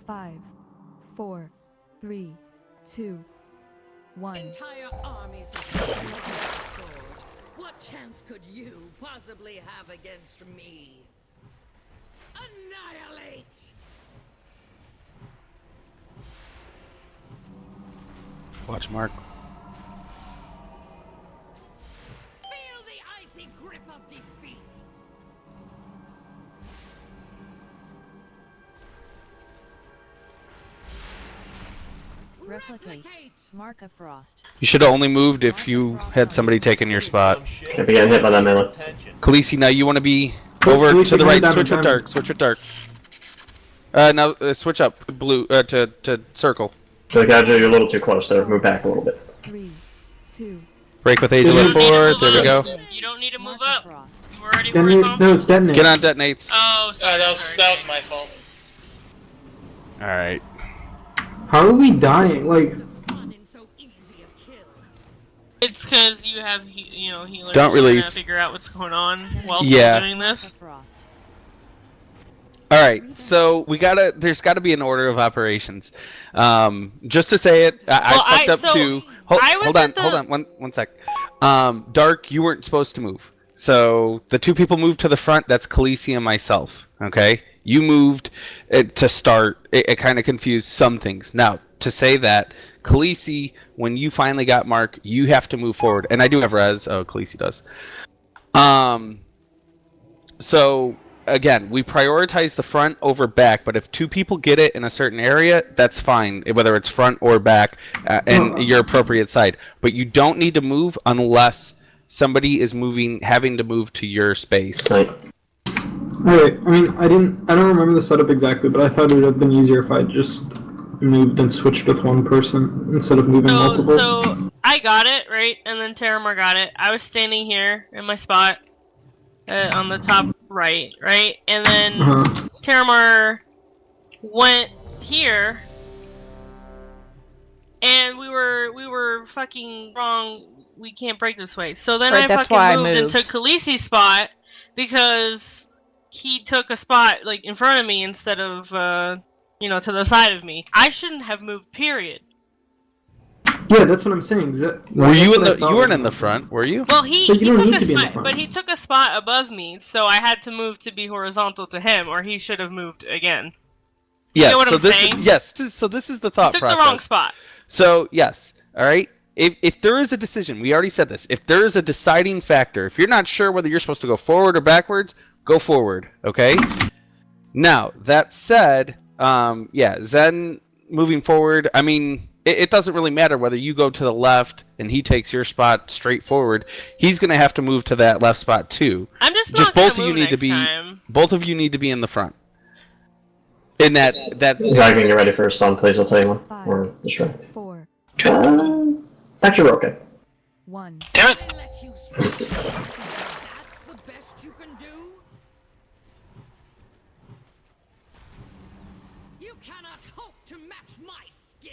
Five, 4, 3, 2, 1. Entire armies of sword. What chance could you possibly have against me? Annihilate! Watch Mark. Feel the icy grip of defeat. Replicate. Mark of Frost. You should have only moved if you had somebody taking your spot. Can't be getting hit by that melee. Khaleesi, now you want to be over to the right. Switch with dark. Switch with dark. Now switch up blue to circle. So Gadget, you're a little too close there. Move back a little bit. 3, 2. Break with Angel at 4. There we go. You don't need to move up. You already horizontal. No, it's detonate. Get on detonates. Oh, sorry. That was my fault. All right. How are we dying? Like, It's because you have, healers. Don't release. To figure out what's going on while doing this. All right, so there's gotta be an order of operations. Just to say it, I fucked up too. Hold on, one sec. Dark, you weren't supposed to move. So the two people moved to the front. That's Khaleesi and myself. Okay, you moved to start. It kind of confused some things. Now to say that, Khaleesi, when you finally got Mark, you have to move forward. And I do have res. Oh, Khaleesi does. So again, we prioritize the front over back, but if two people get it in a certain area, that's fine, whether it's front or back, and your appropriate side. But you don't need to move unless somebody is having to move to your space. Alright, I mean, I don't remember the setup exactly, but I thought it would have been easier if I just moved and switched with one person instead of moving multiple. So I got it, right? And then Terramar got it. I was standing here in my spot on the top right? And then Terramar went here, and we were fucking wrong. We can't break this way. So then I fucking moved and took Khaleesi's spot because he took a spot like in front of me instead of to the side of me. I shouldn't have moved. Period. Yeah, that's what I'm saying. Were you in the? You weren't in the front, were you? Well, he took a spot, but he took a spot above me, so I had to move to be horizontal to him, or he should have moved again. Yes. You know what I'm saying? Yes. So this is the thought process. Took the wrong spot. So yes. All right. If there is a decision, we already said this. If there is a deciding factor, if you're not sure whether you're supposed to go forward or backwards, go forward. Okay. Now that said, Zen moving forward. I mean, it doesn't really matter whether you go to the left and he takes your spot straight forward. He's going to have to move to that left spot too. I'm just both of you need to be. Time. Both of you need to be in the front. In that. Zach, get ready for a stun, please. I'll tell you one. Or distract. 4. Actually, we're okay. 1. Damn it! That's the best you can do? You cannot hope to match my skill.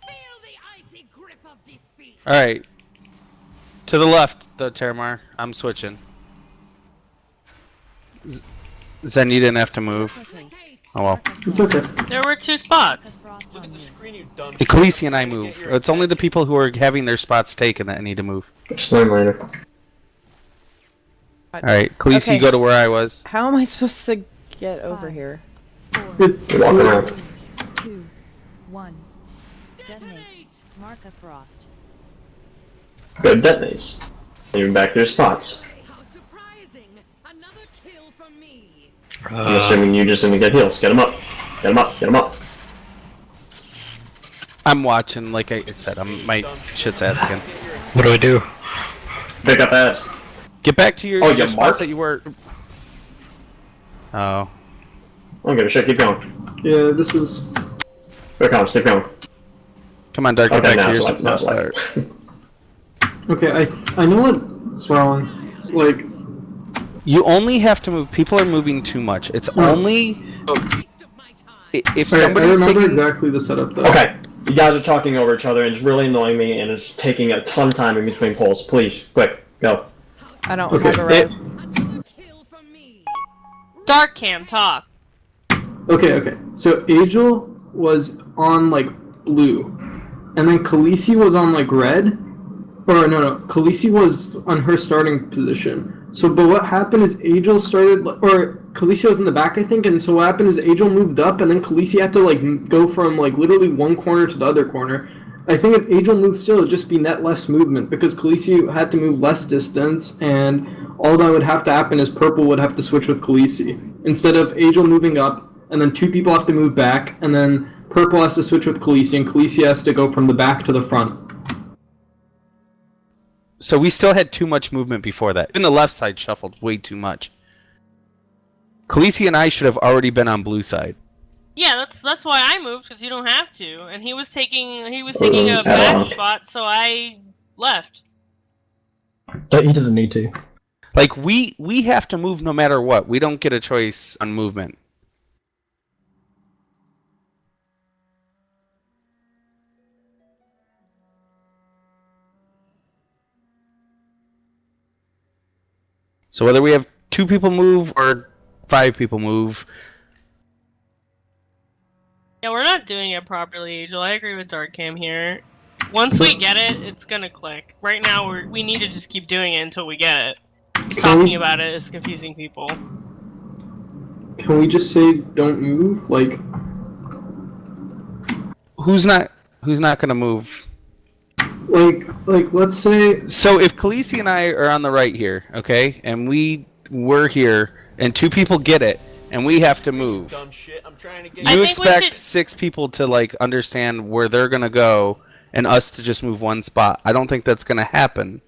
Feel the icy grip Alright. To the left, though, Terramar. I'm switching. Zen, you didn't have to move. Oh well. It's okay. There were 2 spots. Look at the screen, you dumb Khaleesi and I move. It's only the people who are having their spots taken that need to move. Explain later. Alright, Khaleesi, you go to where I was. How am I supposed to get over here? Walk around. 2, 1. Detonate. Mark a frost. Go to detonates. And you're back to your spots. I'm assuming you just didn't get heals. Get him up. Get him up. Get him up. I'm watching, like I said, my shit's ass again. What do I do? Pick up ads. Get back to your, Oh, your you spots mark? that you were... Oh. I don't give a shit. Keep going. Yeah, this is. Here it comes. Keep going. Come on, Dark, get Okay, back now to it's your like, now it's spots. like. Okay, I know what's wrong. Like. You only have to move. People are moving too much. It's only... If I somebody's remember taking... exactly the setup though. Okay. You guys are talking over each other and it's really annoying me and it's taking a ton of time in between polls. Please, quick, go. I don't Okay. have a red. Dark Cam, talk. Okay. So Angel was on like blue, and then Khaleesi was on like red. Or no, Khaleesi was on her starting position. So, but what happened is Angel started, or Khaleesi was in the back, I think, and so what happened is Angel moved up, and then Khaleesi had to like go from like literally one corner to the other corner. I think if Angel moved still, it'd just be net less movement because Khaleesi had to move less distance, and all that would have to happen is Purple would have to switch with Khaleesi instead of Angel moving up, and then 2 people have to move back, and then Purple has to switch with Khaleesi, and Khaleesi has to go from the back to the front. So we still had too much movement before that. Even the left side shuffled way too much. Khaleesi and I should have already been on blue side. Yeah, that's why I moved, because you don't have to. And he was taking a back spot, so I left. He doesn't need to. Like, we have to move no matter what. We don't get a choice on movement. So whether we have 2 people move or 5 people move... Yeah, we're not doing it properly, Angel. I agree with Dark Cam here. Once we get it, it's gonna click. Right now, we need to just keep doing it until we get it. Just talking about it is confusing people. Can we just say don't move? Like, Who's not gonna move? like let's say. So if Khaleesi and I are on the right here, okay, and we're here, and 2 people get it, and we have to move. dumb shit. I'm trying to get You expect 6 people to like understand where they're gonna go, and us to just move 1 spot. I don't think that's gonna happen.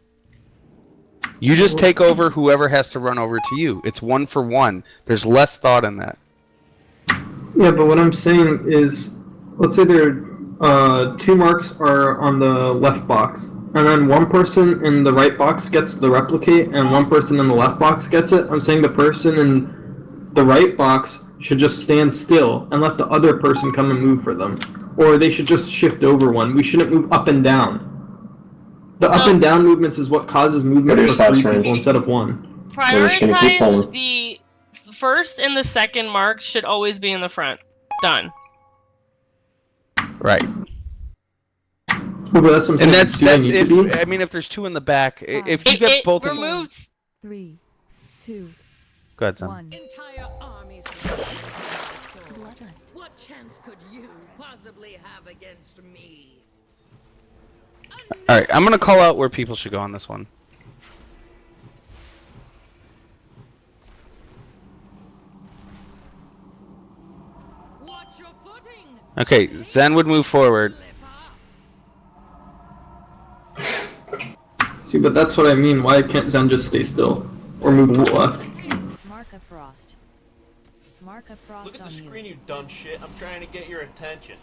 You just take over whoever has to run over to you. It's 1 for 1. There's less thought in that. Yeah, but what I'm saying is, let's say there are 2 marks are on the left box, and then 1 person in the right box gets the replicate, and 1 person in the left box gets it. I'm saying the person in the right box should just stand still and let the other person come and move for them. Or they should just shift over 1. We shouldn't move up and down. The up and down movements is what causes movement for 3 people instead of 1. Prioritize the first and the second marks should always be in the front. Done. Right. Well, but that's what I'm saying. And that's Do they need to if be? I mean if there's 2 in the back, if you get both in... removes 3, 2, Go ahead, Sam. 1. Entire armies. What chance could you possibly have against me? Alright, I'm gonna call out where people should go on this one. Watch your footing. Okay, Zen would move forward. See, but that's what I mean. Why can't Zen just stay still? Or move to the left? Mark a frost. Mark a frost Look at on the you. screen, you dumb shit. I'm trying to get your attention.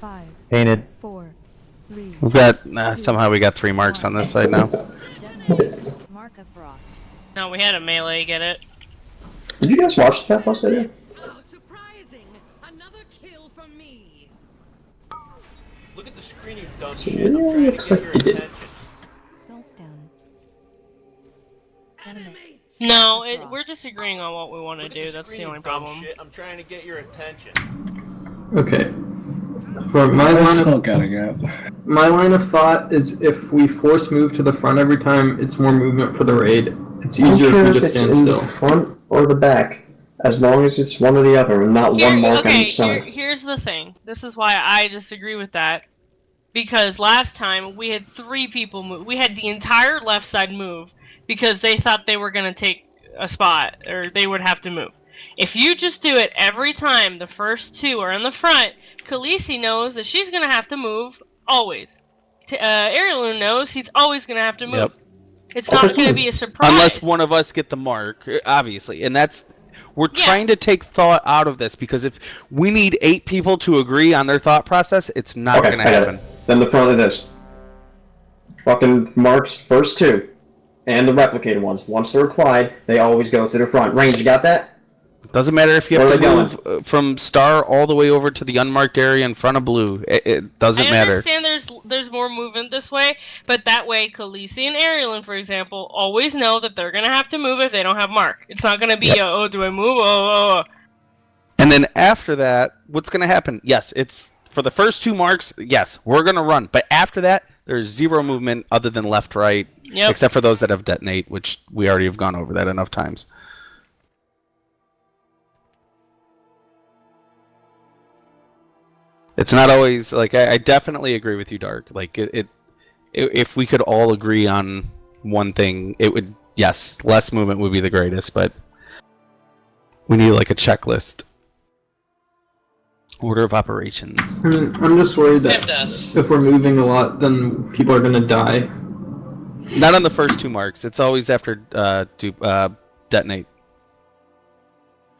Five, Painted. 4, 3. We've got... somehow we got 3 marks on this side now. Detonate. Mark a frost. No, we had a melee get it. Did you guys watch the Fat Boss video? Oh, surprising! Another kill from me. Look at the screen, you dumb It shit. I'm really trying to looks get like your he did. attention. Soulstone. Enemy. No, we're disagreeing on what we want to Look at do. the That's the screen, only you dumb problem. shit. I'm trying to get your attention. Okay. For my I line still of gotta go. my line of thought is if we force move to the front every time, it's more movement for the raid. It's easier if we just stand still. In the front or the back, as long as it's one or the other, and not one mark on each side. Here's the thing. This is why I disagree with that. Because last time we had 3 people move. We had the entire left side move because they thought they were going to take a spot or they would have to move. If you just do it every time the first 2 are in the front, Khaleesi knows that she's going to have to move always. Heirloom knows he's always going to have to move. Yep. It's not going to be a surprise. Unless one of us get the mark, obviously. And we're trying to take thought out of this, because if we need 8 people to agree on their thought process, it's not going to happen. Then the front of this. Fucking marks first 2. And the replicated ones. Once they're applied, they always go to the front. Range, you got that? Doesn't matter if you have Where to are they move from star all the way over to the unmarked area in front of blue. It doesn't matter. I understand there's more movement this way, but that way Khaleesi and Arielin, for example, always know that they're gonna have to move if they don't have mark. It's not gonna be oh, do I move? Oh. And then after that, what's going to happen? Yes, it's for the first 2 marks, yes, we're going to run. But after that, there's 0 movement other than left, right, except for those that have detonate, which we already have gone over that enough times. It's not always like I definitely agree with you, Dark. Like if we could all agree on one thing, it would, yes, less movement would be the greatest, but we need like a checklist. Order of operations. I mean, I'm just worried that if we're moving a lot, then people are gonna die. Not on the first 2 marks. It's always after detonate.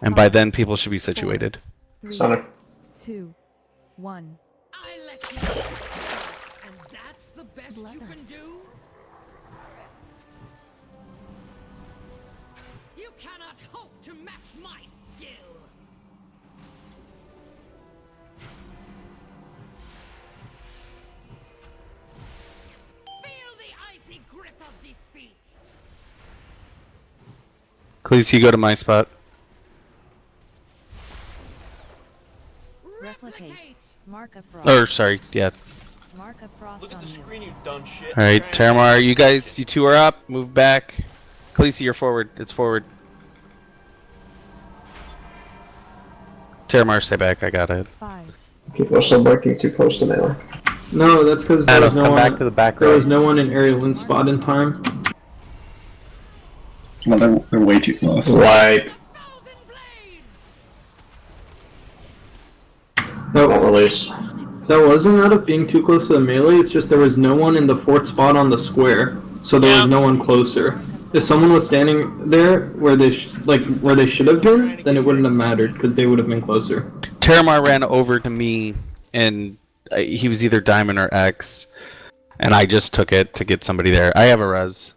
And by then, people should be situated. 3, 2, 1. I let you go, and that's the best you can do? You cannot hope to match my skill. Feel the icy grip of defeat. Please, you go to my spot. Replicate. Mark of frost. Or, sorry, yeah. Mark of frost Look at on the you. screen, you dumb shit. Alright, Terramar, you 2 are up. Move back. Khaleesi, you're forward. It's forward. Terramar, stay back. I got it. 5. People are still breaking too close to melee. No, that's because there was no one. back to the back There row. was no one in Area 1 spot in time. Well, they're way too close. Wipe. No, Won't release. that wasn't out of being too close to the melee. It's just there was no one in the 4th spot on the square, so there was no one closer. If someone was standing there where they where they should have been, then it wouldn't have mattered because they would have been closer. Terramar ran over to me, and he was either Diamond or X, and I just took it to get somebody there. I have a res.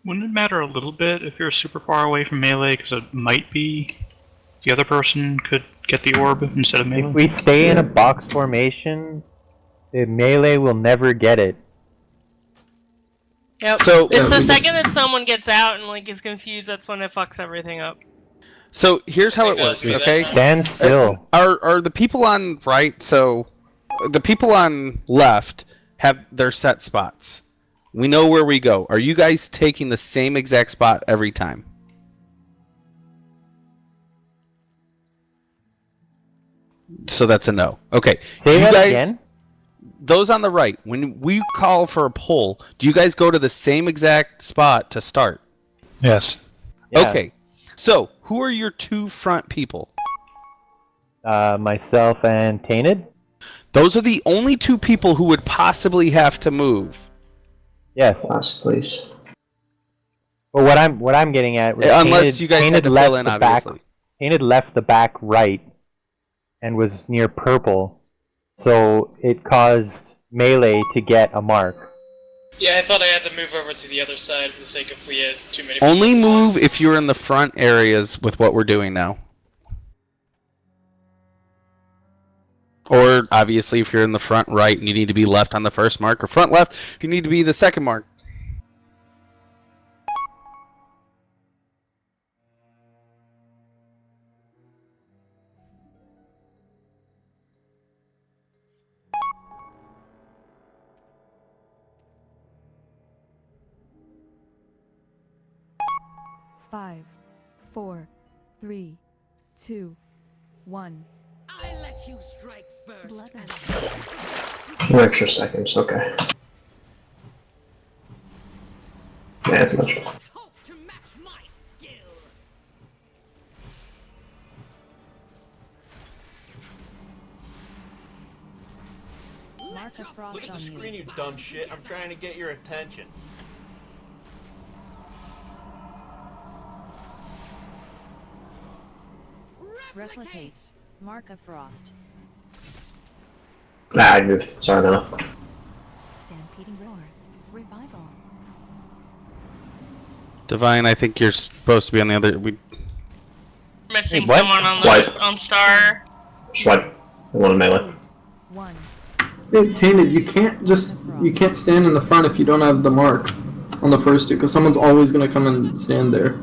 Wouldn't it matter a little bit if you're super far away from melee, because it might be the other person could get the orb instead of melee? If we stay in a box formation, the melee will never get it. Yep. So it's the second that someone gets out and like is confused, that's when it fucks everything up. So here's how it works, okay? Stand still. Are the people on right? So the people on left have their set spots. We know where we go. Are you guys taking the same exact spot every time? So that's a no. Okay. Say you that guys, again? Those on the right, when we call for a poll, do you guys go to the same exact spot to start? Yes. Yeah. Okay. So, who are your 2 front people? Myself and Tainted? Those are the only 2 people who would possibly have to move. Yes. Last, please. But what I'm getting at was Unless you guys had to fill in, obviously. Tainted left the back right and was near purple, so it caused melee to get a mark. Yeah, I thought I had to move over to the other side for the sake of if we had too many. Only people. move if you're in the front areas with what we're doing now. Or, obviously, if you're in the front right and you need to be left on the first mark, or front left if you need to be the second mark. Five, 4, 3, 2, 1. I let you strike first. Extra seconds, okay. Yeah, that's much. Hope to match my skill. Mark a frost Look at the on screen, you. you dumb shit. I'm trying to get your attention. Replicate. Mark a frost. Ah, I moved. Sorry, no. Stampeding roar. Revival. Divine, I think you're supposed to be on the other... Missing What? someone on What? the on star. Swipe. I want a melee. 1. Hey, Tainted, you can't stand in the front if you don't have the mark on the first two, because someone's always gonna come and stand there.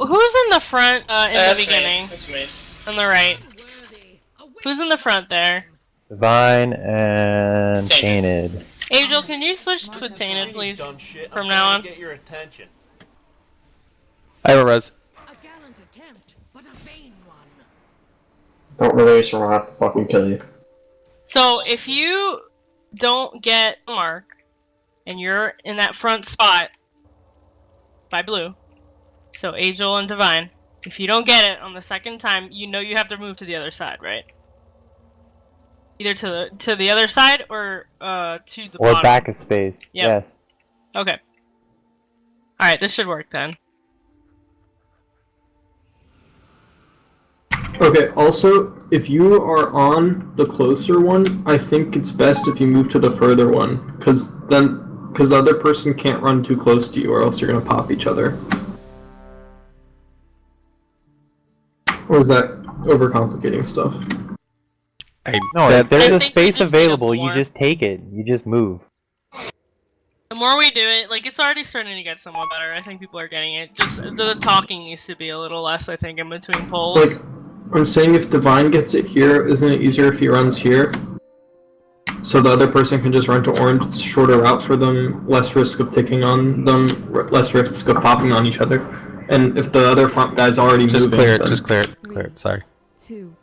Who's in the front in the That's beginning? me. That's me. On the right. Who's in the front there? Divine and Tainted. Angel, can you switch to Tainted, please? Dumb shit. I'm From trying now to on. get your attention. I have a res. A gallant attempt, but a vain one. Don't release or I'll have to fucking kill you. So if you don't get a mark, and you're in that front spot by blue, so Angel and Divine, if you don't get it on the second time, you know you have to move to the other side, right? Either to the other side or to the Or bottom. back a space. Yep. Yes. Okay. All right, this should work then. Okay, also, if you are on the closer one, I think it's best if you move to the further one, because the other person can't run too close to you, or else you're gonna pop each other. Or is that overcomplicating stuff? No, if there's I a think we space just need a available, you more. just take it. You just move. The more we do it, like, it's already starting to get somewhat better. I think people are getting it. Just the talking needs to be a little less, I think, in between polls. Like, I'm saying if Divine gets it here, isn't it easier if he runs here? So the other person can just run to orange, it's a shorter route for them, less risk of ticking on them, less risk of popping on each other. And if the other front guy's already Just moving, clear it, then... just clear it. Clear it, sorry. 2,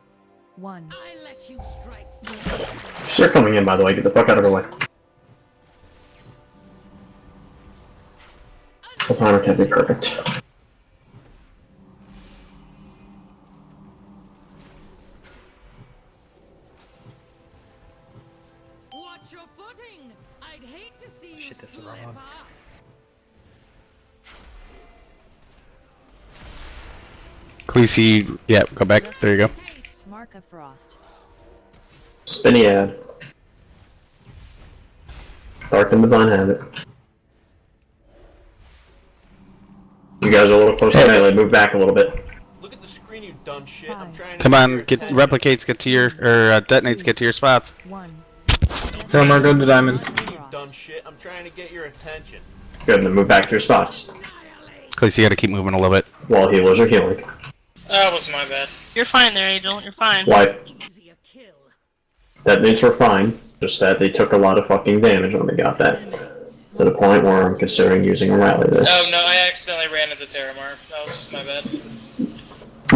1. I let you strike first. They're coming in, by the way. Get the fuck out of the way. The timer can't be perfect. Watch your footing. I'd hate to see you Shit, that's slip wrong. up. Khaleesi, yeah, go back. There you go. Mark a frost. Spinny ad. Dark and Divine have it. You guys are a little close to melee. Move back a little bit. Look at the screen, you dumb shit. I'm trying to Come get on, your get attention. replicates, get to your, or detonates, get to your spots. 1. Drummer, go to Diamond. You dumb shit. I'm trying to get your attention. Good, then move back to your spots. Khaleesi, you gotta keep moving a little bit. While healers are healing. That was my bad. You're fine there, Angel. You're fine. Wipe. That means we're fine. Just that they took a lot of fucking damage when they got that. To the point where I'm considering using a rally this. Oh no, I accidentally ran into Terramar. That was my bad.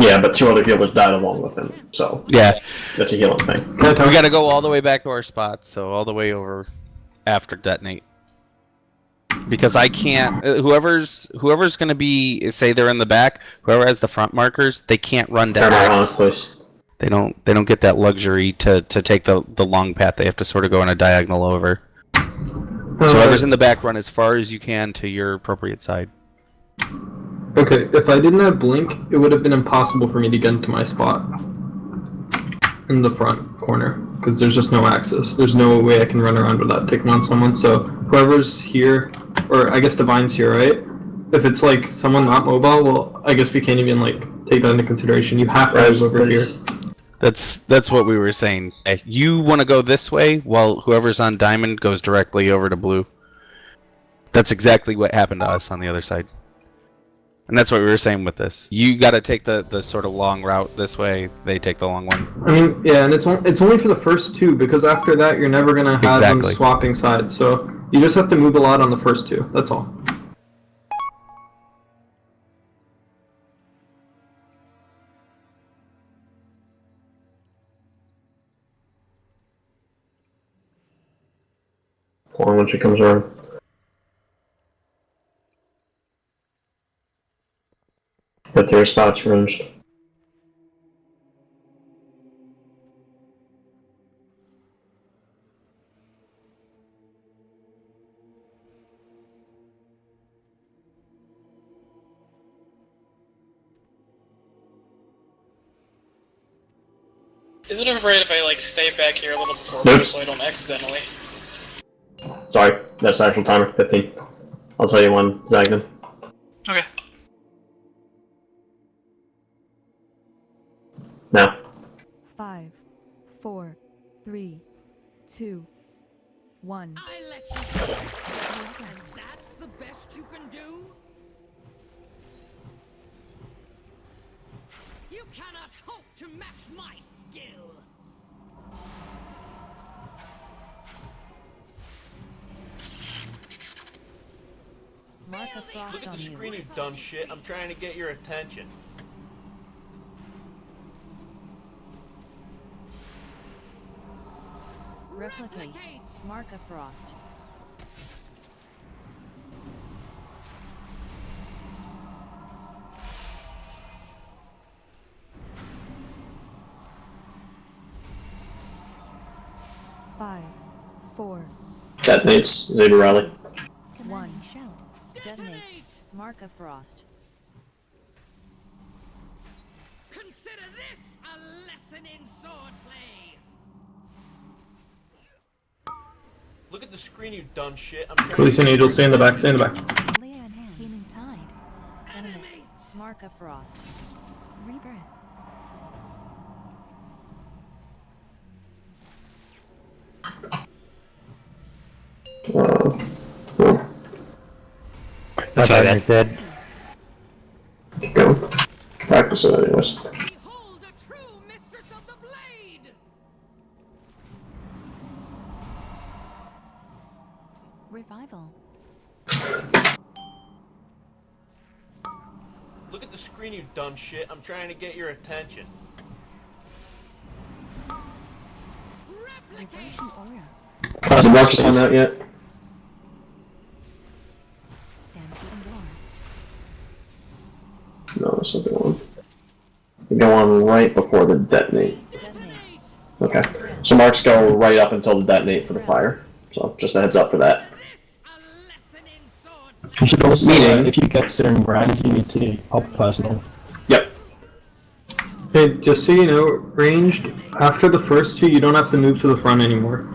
Yeah, but 2 other healers died along with him, so Yeah. that's a healing thing. We gotta go all the way back to our spots, so all the way over after detonate. Because I can't. Whoever's gonna be, say they're in the back. Whoever has the front markers, they can't run down. Turn around, please. They don't get that luxury to take the long path. They have to sort of go on a diagonal over. So whoever's in the back, run as far as you can to your appropriate side. Okay, if I didn't have Blink, it would have been impossible for me to get into my spot. in the front corner because there's just no access. There's no way I can run around without taking on someone. So whoever's here, or I guess Divine's here, right? If it's like someone not mobile, well, I guess we can't even like take that into consideration. You have to move over here. That's what we were saying. You want to go this way, while whoever's on diamond goes directly over to blue. That's exactly what happened to us on the other side. And that's what we were saying with this. You got to take the sort of long route this way. They take the long one. I mean, yeah, and it's only for the first two, because after that you're never gonna have them swapping sides. So you just have to move a lot on the first two. That's all. Hold on when she comes around. But your spot's ranged. Is it alright if I like stay back here a little before Nope. so I don't accidentally? Sorry, that's the actual timer, 15. I'll tell you when, Zagden. Okay. Now. 5, 4, 3, 2, 1. I let you and that's the best you can do? You cannot hope to match my skill. Mark a frost Look at on the you. screen, you dumb shit. I'm trying to get your attention. Replicate. Mark a frost. Five, 4, Detonates, Zeta Rally. 1. Detonate. Mark a frost. Consider this a lesson in swordplay. Look at the screen, you dumb shit. I'm trying Police and Angel, stay in the back, stay in the back. Leah and Healing Tide. Animate. Mark a frost. Rebirth. That timer's dead. Keep going. Practice it anyways. Behold a true mistress of the blade. Revival. Look at the screen, you dumb shit. I'm trying to get your attention. Vibration aura. The mark's not out yet. Stampede and roar. No, that's not the one. You go on right before the detonate. Detonate. Okay. So marks go right up until the detonate for the fire. So just a heads up for that. You should also, Meaning- if you get certain brand, you need to pop personal. Yep. Hey, just so you know, ranged, after the first two, you don't have to move to the front anymore.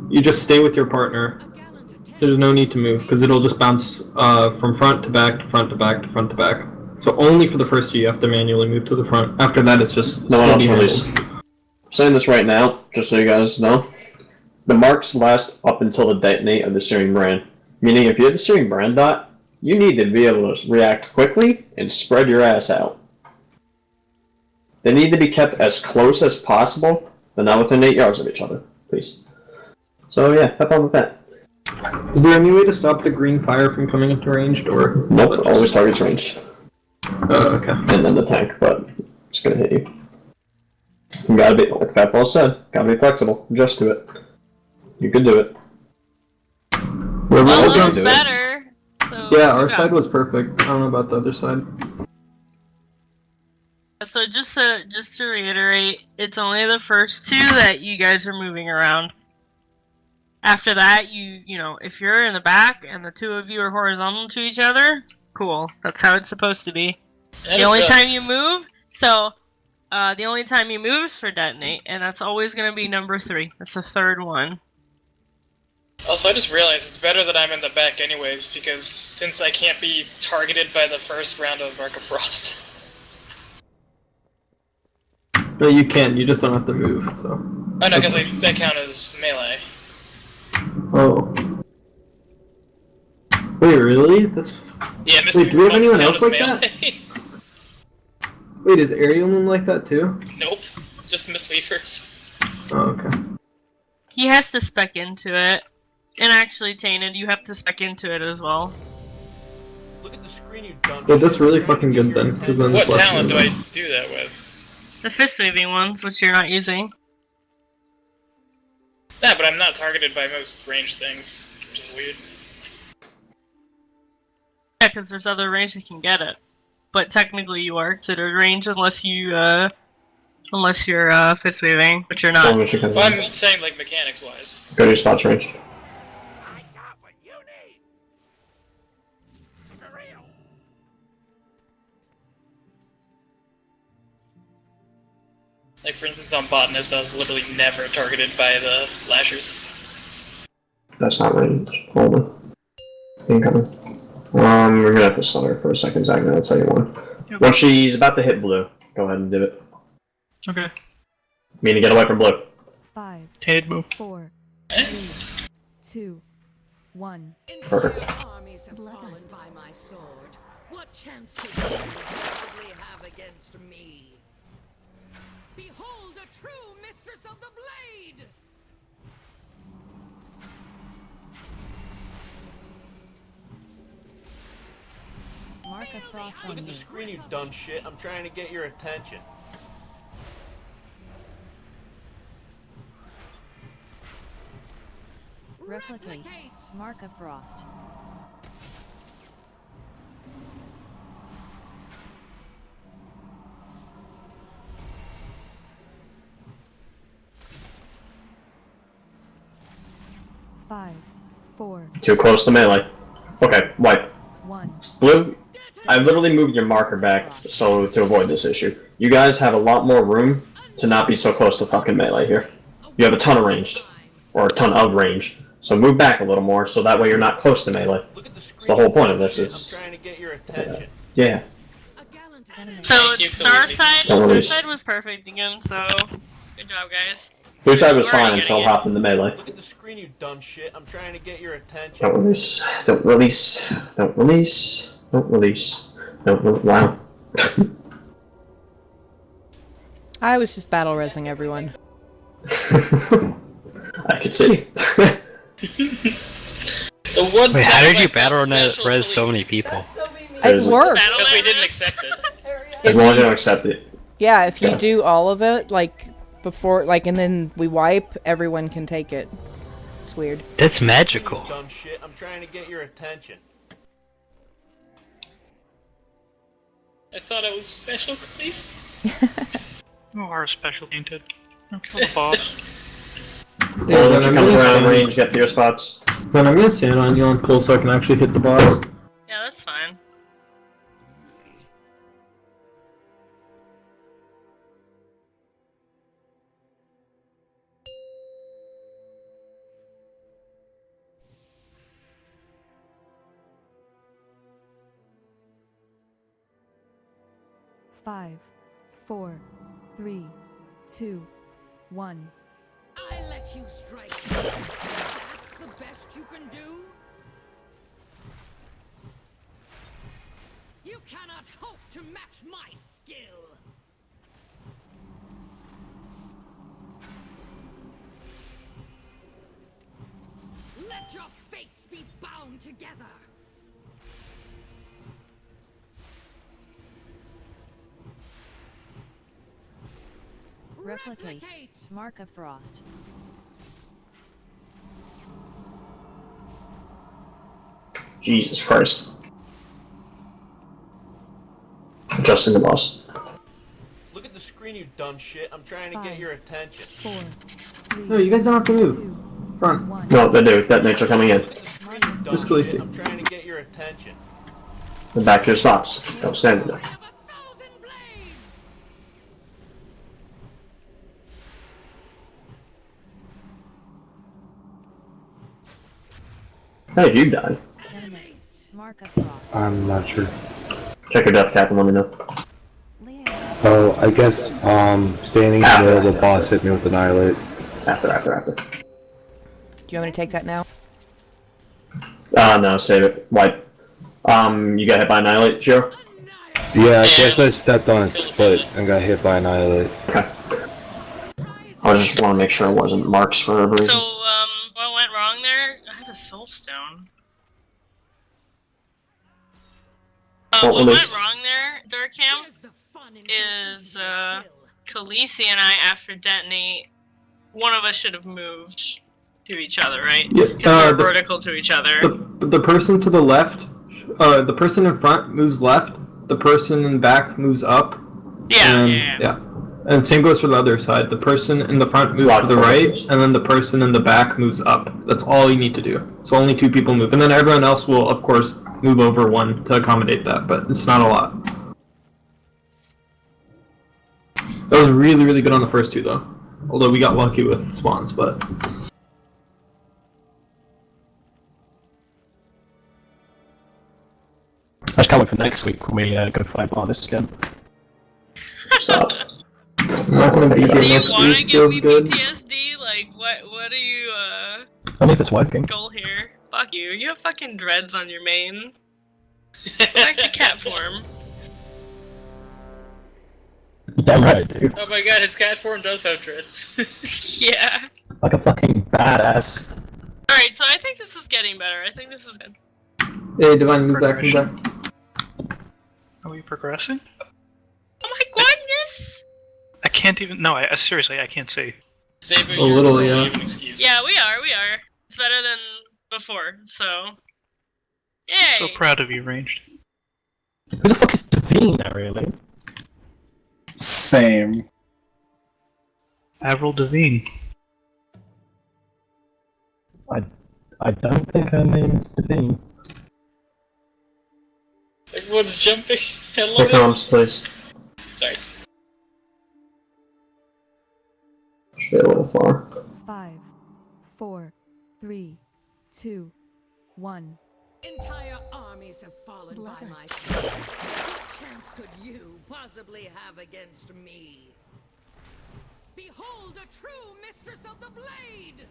You just stay with your partner. There's no need to move, because it'll just bounce from front to back to front to back to front to back. So only for the first two you have to manually move to the front. After that, it's just No one else steady release. handle. I'm saying this right now, just so you guys know. The marks last up until the detonate of the searing brand. Meaning if you have the searing brand dot, you need to be able to react quickly and spread your ass out. They need to be kept as close as possible, but not within 8 yards of each other, please. So yeah, have fun with that. Is there any way to stop the green fire from coming into ranged, or? Nope, always targets ranged. Okay. And then the tank, but it's gonna hit you. You gotta be, like Fatball said, gotta be flexible. Adjust to it. You can do it. We're Well, all it was do it. better. So Yeah, our side was perfect. I don't know about the other side. So just to reiterate, it's only the first two that you guys are moving around. After that, you know, if you're in the back and the two of you are horizontal to each other, cool. That's how it's supposed to be. That The is only good. time you move, so The only time you move is for detonate, and that's always going to be number 3. That's the third one. Also, I just realized it's better that I'm in the back anyways, because since I can't be targeted by the first round of Mark of Frost. No, you can. You just don't have to move. So. Oh no, because that count as melee. Oh. Wait, really? That's. Yeah, Wait, do we have anyone else like melee. that? Wait, is Aerial Moon like that too? Nope, just Mistweavers. Oh, okay. He has to spec into it. And actually, Tainted, you have to spec into it as well. Look at the screen you've done. Yeah, that's really fucking good then. Then What talent do I do that with? The fist waving ones, which you're not using. Yeah, but I'm not targeted by most ranged things, which is weird. Yeah, because there's other range that can get it. But technically you are considered range unless you, unless you're, fist waving, which you're not. Well, I'm saying, like, mechanics-wise. Go to your spots range. Like, for instance, on Botanist, I was literally never targeted by the Lashers. That's not range. Hold on. Incoming. We're gonna have to stun her for a second, Zach. I'll tell you one. Yep. When she's about to hit blue, go ahead and do it. Okay. Meaning get away from blue. 5, Tainted move. 4, 3, 2, 1. Perfect. Armies have fallen by my sword. What chance could you possibly have against me? Behold a true mistress of the blade! Mark of Frost Look on at the me. screen, you dumb shit. I'm trying to get your attention. Replicate. Mark of Frost. Five, 4, Too close to melee. Okay, wipe. 1. Blue, I literally moved your marker back so to avoid this issue. You guys have a lot more room to not be so close to fucking melee here. You have a ton of ranged. Or a ton of range. So move back a little more so that way you're not close to melee. It's the whole point of this. It's I'm trying to get your attention. yeah. So Star Side was perfect again, so good job, guys. Blue side was We're already fine until getting it. hopped into melee. Look at the screen, you dumb shit. I'm trying to get your attention. Don't release. Don't release. Don't release. Don't release. Wow. I was just battle resing everyone. I could see. The one Wait, how time did I you felt battle special res police- so many people? It worked. Because we didn't accept it. As long as you don't accept it. Yeah, if you Yeah. do all of it, like, before, like, and then we wipe, everyone can take it. It's weird. That's magical. Dumb shit. I'm trying to get your attention. I thought I was special police. You are special tainted. Now kill the boss. Well, when she comes around range, get to your spots. Then I'm gonna stand on you on pull so I can actually hit the boss. Yeah, that's fine. Five, 4, 3, 2, 1. I let you strike. That's the best you can do? You cannot hope to match my skill. Let your fates be bound together. Replicate. Mark of Frost. Jesus Christ. Adjusting the boss. Look at the screen, you dumb shit. I'm trying to get your attention. 4, 3, No, you guys don't have to move. Front. 1. No, they do. Detonates are coming in. Dumb Just shit. Khaleesi. I'm trying to get your attention. Then back to your spots. Don't stand there. How did you die? Mark of Frost. I'm not sure. Check your death cap and let me know. Oh, I guess, standing still, the boss hit me with Annihilate. After. Do you want me to take that now? No, save it. Wipe. You got hit by Annihilate, Joe? Yeah, I guess I stepped on its foot and got hit by Annihilate. Okay. I just want to make sure it wasn't marks for a reason. So, what went wrong there? I had a soul stone. What went wrong there, Darkham, is, Khaleesi and I, after detonate, one of us should have moved to each other, right? Yeah, Because we're vertical to each other. The person to the left, the person in front moves left, the person in back moves up. Yeah. And same goes for the other side. The person in the front moves to the right, and then the person in the back moves up. That's all you need to do. So only 2 people move. And then everyone else will, of course, move over 1 to accommodate that, but it's not a lot. That was really, really good on the first 2, though. Although we got lucky with spawns, but... I just can't wait for next week when we go fight artists again. Stop. I'm not gonna be here Do you next want to week. give Feels me good. PTSD? Like, what are you, Only if it's working. goal here? Fuck you. You have fucking dreads on your mane. Back to cat form. Damn right, dude. Oh my god, his cat form does have dreads. Yeah. Like a fucking badass. Alright, so I think this is getting better. I think this is good. Hey, Divine, move back, move back. Are we progressing? Oh my goodness! I can't even. No, I seriously, I can't see. Xavier, A little, yeah. you have an excuse. Yeah, we are. It's better than before, so... Yay! So proud of you, Ranged. Who the fuck is Devine now, really? Same. Avril Devine. I don't think her name is Devine. Everyone's jumping. I love Here it. comes, please. Sorry. Should be a little far. 5, 4, 3, 2, 1. Entire armies have fallen by my side. What chance could you possibly have against me? Behold a true mistress of the blade!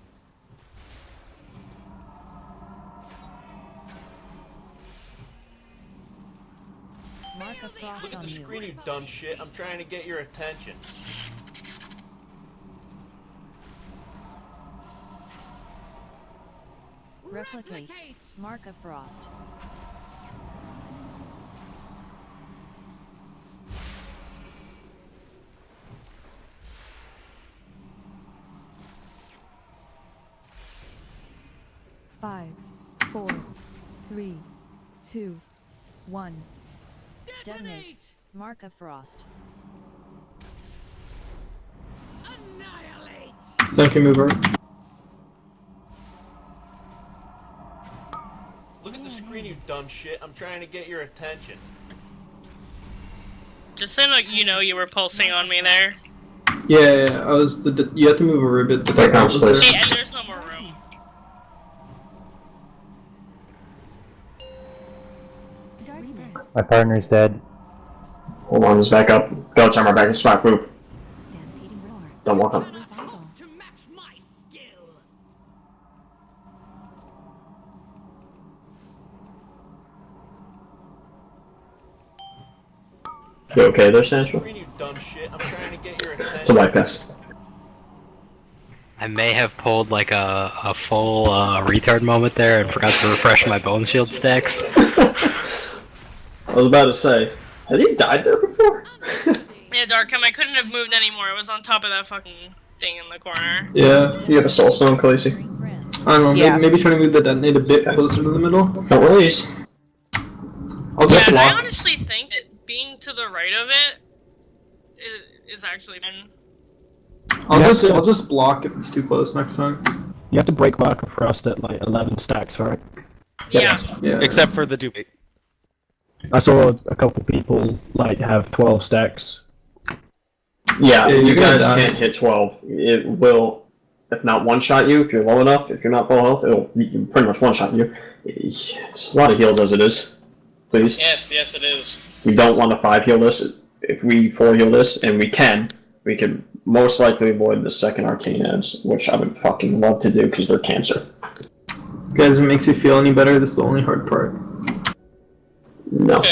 Mark of Frost Look at on the you. screen, you dumb shit. I'm trying to get your attention. Replicate. Mark of Frost. Five, 4, 3, 2, 1. Detonate. Mark of Frost. Annihilate! Zen can move over. Look at the screen, you dumb shit. I'm trying to get your attention. Just so you know, you were pulsing on me there. Yeah, I was you have to move over a bit. The background was there. See, and there's no more room. My partner's dead. Hold on, just back up. Go, timer, back in spot, move. Don't walk up. To match my skill! You okay there, Sancho? Screen, you dumb shit. I'm trying to get your attention. It's a white pass. I may have pulled like a full retard moment there and forgot to refresh my bone shield stacks. I was about to say, has he died there before? Yeah, Darkham, I couldn't have moved anymore. It was on top of that fucking thing in the corner. Yeah. You have a soul stone, Khaleesi? I don't know, Yeah. maybe try to move the detonate a bit closer to the middle. Don't release. I'll just Yeah, I block. honestly think that being to the right of it is actually been... I'll just block if it's too close next time. You have to break Mark of Frost at like 11 stacks, right? Yeah. Yeah. Except for the debate. I saw a couple people like have 12 stacks. Yeah, Yeah, you you're gonna guys die. can't hit 12. It will, if not one-shot you, if you're low enough. If you're not full health, it'll pretty much one-shot you. It's a lot of heals as it is. Please. Yes, yes, it is. We don't want to 5 heal this. If we 4 heal this, and we can most likely avoid the second arcane ads, which I would fucking love to do because they're cancer. Guys, it makes you feel any better? This is the only hard part. No.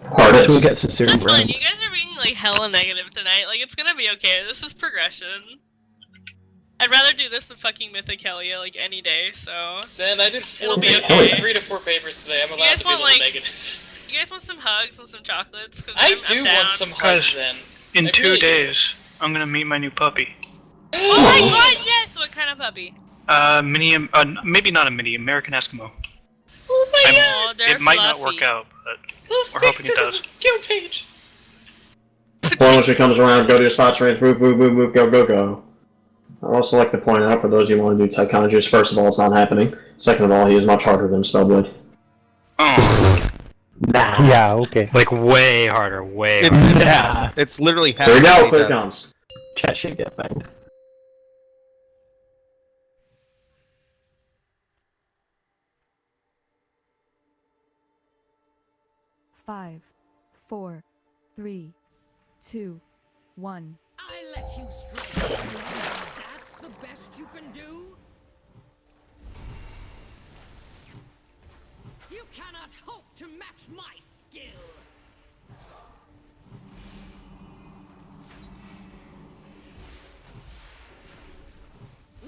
Hard Until we get to Syrian That's fine. Brain. You guys are being like hella negative tonight. Like it's gonna be okay. This is progression. I'd rather do this than fucking Mythic Hell yeah, like any day. So. Zen, I did It'll be okay. 3 to 4 papers today. I'm You allowed guys to be a want little like? negative. You guys want some hugs and some chocolates? Cause I I'm do down. want some Guys, hugs, Zen. In I 2 really do. days, I'm gonna meet my new puppy. Oh my god, yes! What kind of puppy? Maybe not a mini, American Eskimo. Oh my Oh, they're It might not fluffy. work out, but Those we're pics hoping it to does. the kill page. When she comes around, go to your spots range, move, move, move, move, go, go, go. I'd also like to point out, for those of you who want to do Tychonogist, first of all, it's not happening. Second of all, he is much harder than Spellblade. Oh. Nah. Yeah, okay. Like way harder, way It's, harder. half. It's literally half. Here we go, what he clear does. comes. Chat should get banged. Five, four, three, two, one. I let you strike. That's the best you can do? You cannot hope to match my skill.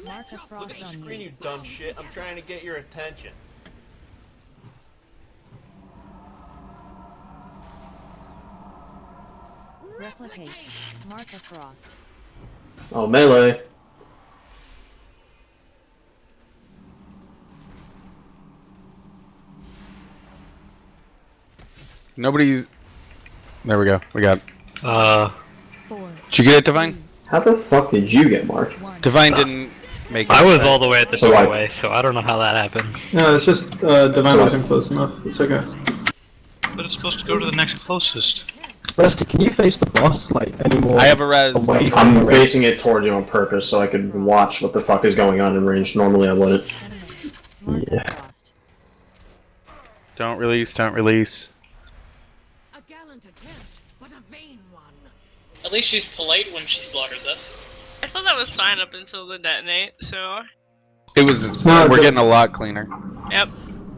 Mark a Look frost at the on screen, you. you dumb shit. I'm trying to get your attention. Replicate. Mark a frost. Oh, melee. Nobody's. There we go. We got. Four, Did you get it, Divine? How the fuck did you get Mark? Divine didn't make it. I was all the way at the So, like- doorway, so I don't know how that happened. No, it's just Divine wasn't close enough. It's okay. But it's supposed to go to the next closest. Rusty, can you face the boss like anymore? I have a res. away from I'm the red? facing it towards you on purpose so I could watch what the fuck is going on in range. Normally I wouldn't. Mark Yeah. a frost. Don't release. Don't release. A gallant attempt, but a vain one. At least she's polite when she slaughters us. I thought that was fine up until the detonate. So. It was. No, we're the- getting a lot cleaner. Yep.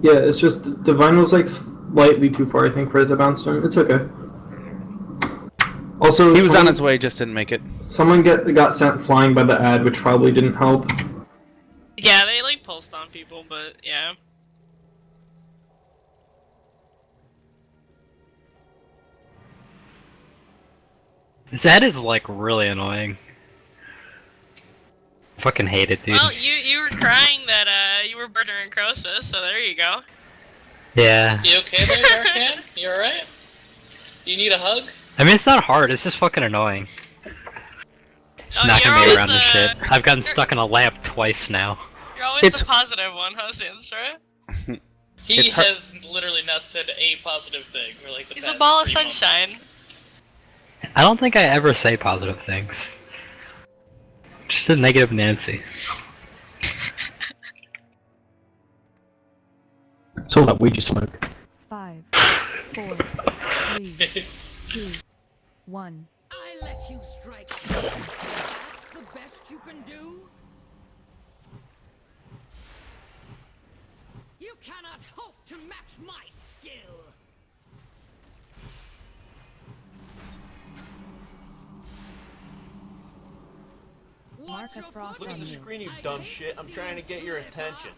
Yeah, it's just Divine was like slightly too far, I think, for it to bounce to him. It's okay. Also, He was on someone- his way, just didn't make it. Someone got sent flying by the ad, which probably didn't help. Yeah, they like pulsed on people, but yeah. That is like really annoying. Fucking hate it, dude. Well, you were crying that you were murdering Croesus, so there you go. Yeah. You okay there, Darkhan? You alright? Do you need a hug? I mean, it's not hard. It's just fucking annoying. Oh, Knocking you're me always around this shit. the- I've gotten stuck in a lamp twice now. You're always It's- the positive one, huh, Sandstra? He It's hard- has literally not said a positive thing for like the He's past a ball of 3 months. sunshine. I don't think I ever say positive things. Just a negative Nancy. It's all that weed you smoke. Five, four, three, two, one. I let you strike. That's the best you can do? You cannot hope to match my skill. Mark a frost Look at on the you. screen, you dumb shit. I'm trying to get your attention.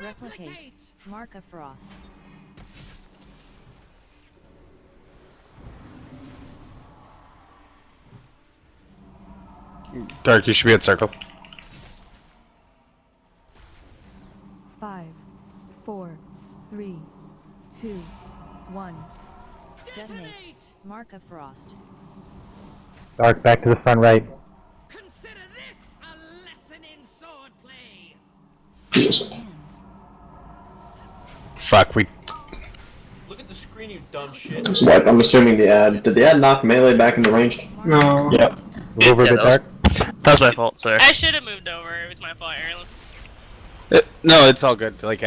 Replicate. Mark a frost. Dark, you should be at circle. Five, four, three, two, one. Detonate. Mark a frost. Dark, back to the front right. Consider this a lesson in swordplay. Fuck, we. Look at the screen, you dumb shit. So like, I'm assuming the ad. Did the ad knock melee back into range? No. Yep. Yeah, that was my fault, sorry. I should have moved over. It was my fault, Aaron. No, it's all good. Like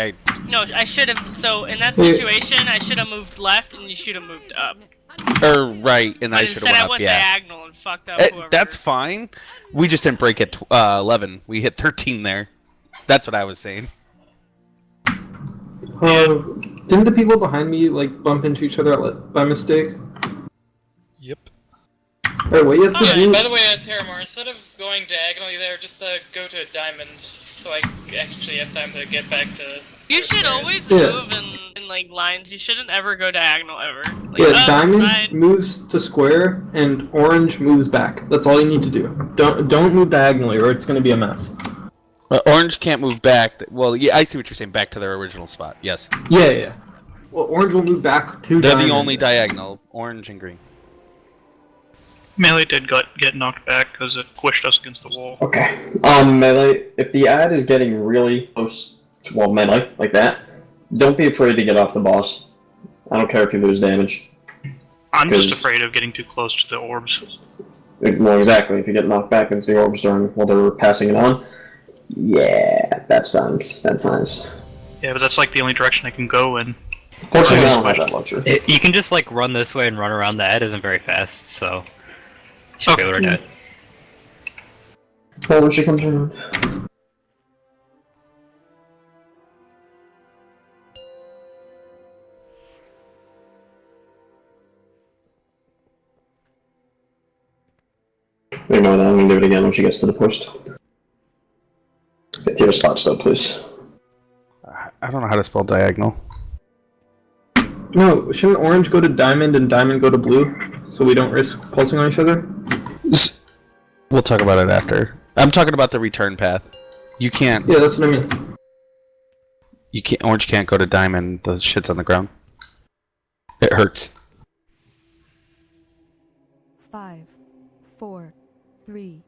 No, I should have. So in that situation, I should have moved left, and you should have moved up. or right, and I should Instead, have I went yeah. diagonal and fucked up whoever. That's fine. We just didn't break at 11. We hit 13 there. That's what I was saying. Didn't the people behind me like bump into each other by mistake? Yep. Alright, what you have to Oh, do? by the way, Terramore, instead of going diagonally there, just go to a diamond, so I actually have time to get back to... You should always Yeah. move in like lines. You shouldn't ever go diagonal ever. Like, Yeah, diamond side. moves to square and orange moves back. That's all you need to do. Don't move diagonally or it's going to be a mess. Orange can't move back. Well, yeah, I see what you're saying. Back to their original spot. Yes. Yeah. Well, orange will move back to They're diamond. the only diagonal. Orange and green. Melee did get knocked back because it pushed us against the wall. Okay. Melee, if the ad is getting really close to, well, melee, like that, don't be afraid to get off the boss. I don't care if you lose damage. I'm just afraid of getting too close to the orbs. Well, exactly. If you get knocked back into the orbs during while they're passing it on, yeah, that sounds bad times. Yeah, but that's like the only direction I can go in. Fortunately, I don't have that luxury. You can just like run this way and run around. The head isn't very fast, so you should be able to do it. Well, when she comes around. Ignore that, I'm gonna do it again when she gets to the post. Get to your spots though, please. I don't know how to spell diagonal. No, shouldn't orange go to diamond and diamond go to blue, so we don't risk pulsing on each other? We'll talk about it after. I'm talking about the return path. You can't. Yeah, that's what I mean. You can't. Orange can't go to diamond. The shit's on the ground. It hurts. 5, 4, 3,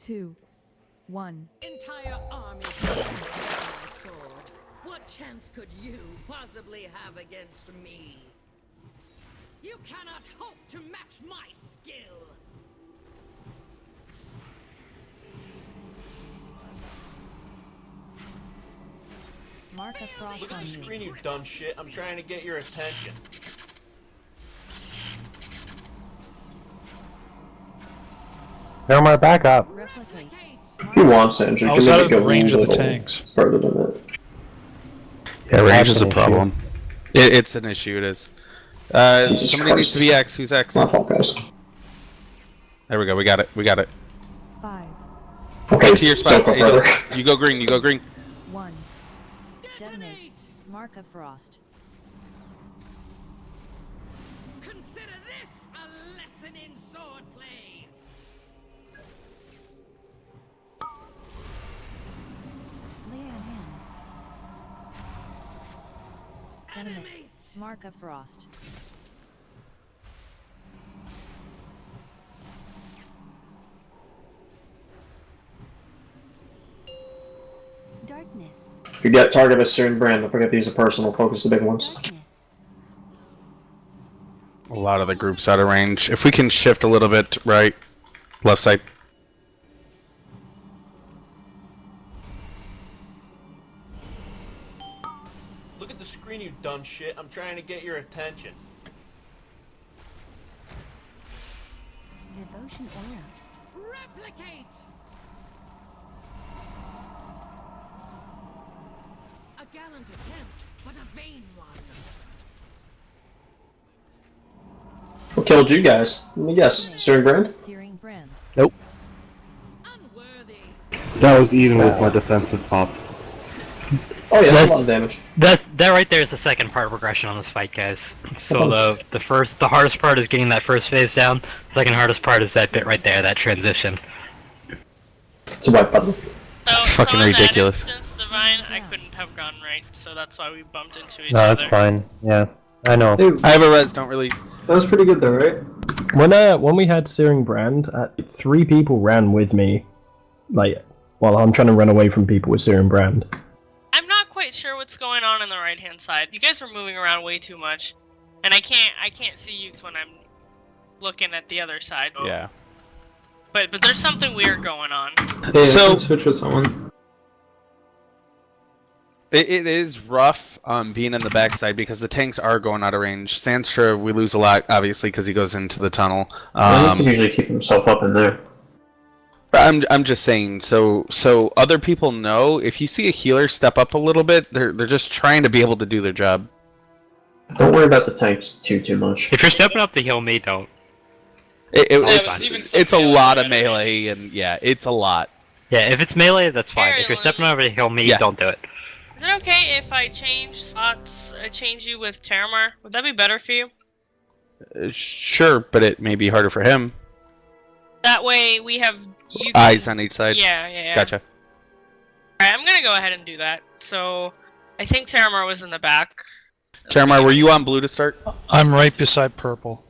2, 1. Entire armies against my sword. What chance could you possibly have against me? You cannot hope to match my skill. Mark a frost Look at on the you. screen, you dumb shit. I'm trying to get your attention. Terramore, back up. Replicate. He wants it, and she I can was maybe out of the go range a of the little tanks. further than that. Yeah, range That's is a an problem. It's an issue. It is. Jesus Somebody needs Christ. to be X. Who's X? My fault, guys. There we go. We got it. We got it. 5, Okay, Get to your spot. don't go Hey, go- further. You go green. You go green. 1. Detonate. Mark a frost. Consider this a lesson in swordplay. Lay on hands. Detonate. Mark a frost. Darkness. If you get target a certain brand, don't forget to use a personal. Focus the big ones. A lot of the groups out of range. If we can shift a little bit right, left side. Look at the screen, you dumb shit. I'm trying to get your attention. Devotion aura. Replicate. A gallant attempt, but a vain one. What killed you guys? Let me guess. Certain brand? Searing brand. Nope. That was even with my defensive pop. Oh yeah, that's a lot of damage. That right there is the second part of progression on this fight, guys. So the hardest part is getting that first phase down. The second hardest part is that bit right there, that transition. It's a white button. That's So fucking on ridiculous. That instance, Divine, I couldn't have gone right, so that's why we bumped into each No, other. that's fine. Yeah, I know. I have a res. Don't release. That was pretty good though, right? When we had Searing Brand, 3 people ran with me, like, while I'm trying to run away from people with Searing Brand. I'm not quite sure what's going on the right-hand side. You guys were moving around way too much. And I can't see you when I'm looking at the other side. Yeah. But there's something weird going on. Hey, So- I can switch with someone. It is rough being in the backside because the tanks are going out of range. Sandstra, we lose a lot, obviously, because he goes into the tunnel. He can usually keep himself up in there. I'm just saying, so other people know if you see a healer step up a little bit, they're just trying to be able to do their job. Don't worry about the tanks too much. If you're stepping up to heal me, don't. It's a lot of melee, and yeah, it's a lot. Yeah, if it's melee, that's fine. If you're stepping over to heal me, Yeah. don't do it. Is it okay if I change slots, change you with Terramar? Would that be better for you? Sure, but it may be harder for him. That way we have you Eyes on each side. Yeah. Gotcha. Alright, I'm gonna go ahead and do that. So, I think Terramar was in the back. Terramar, were you on blue to start? I'm right beside purple.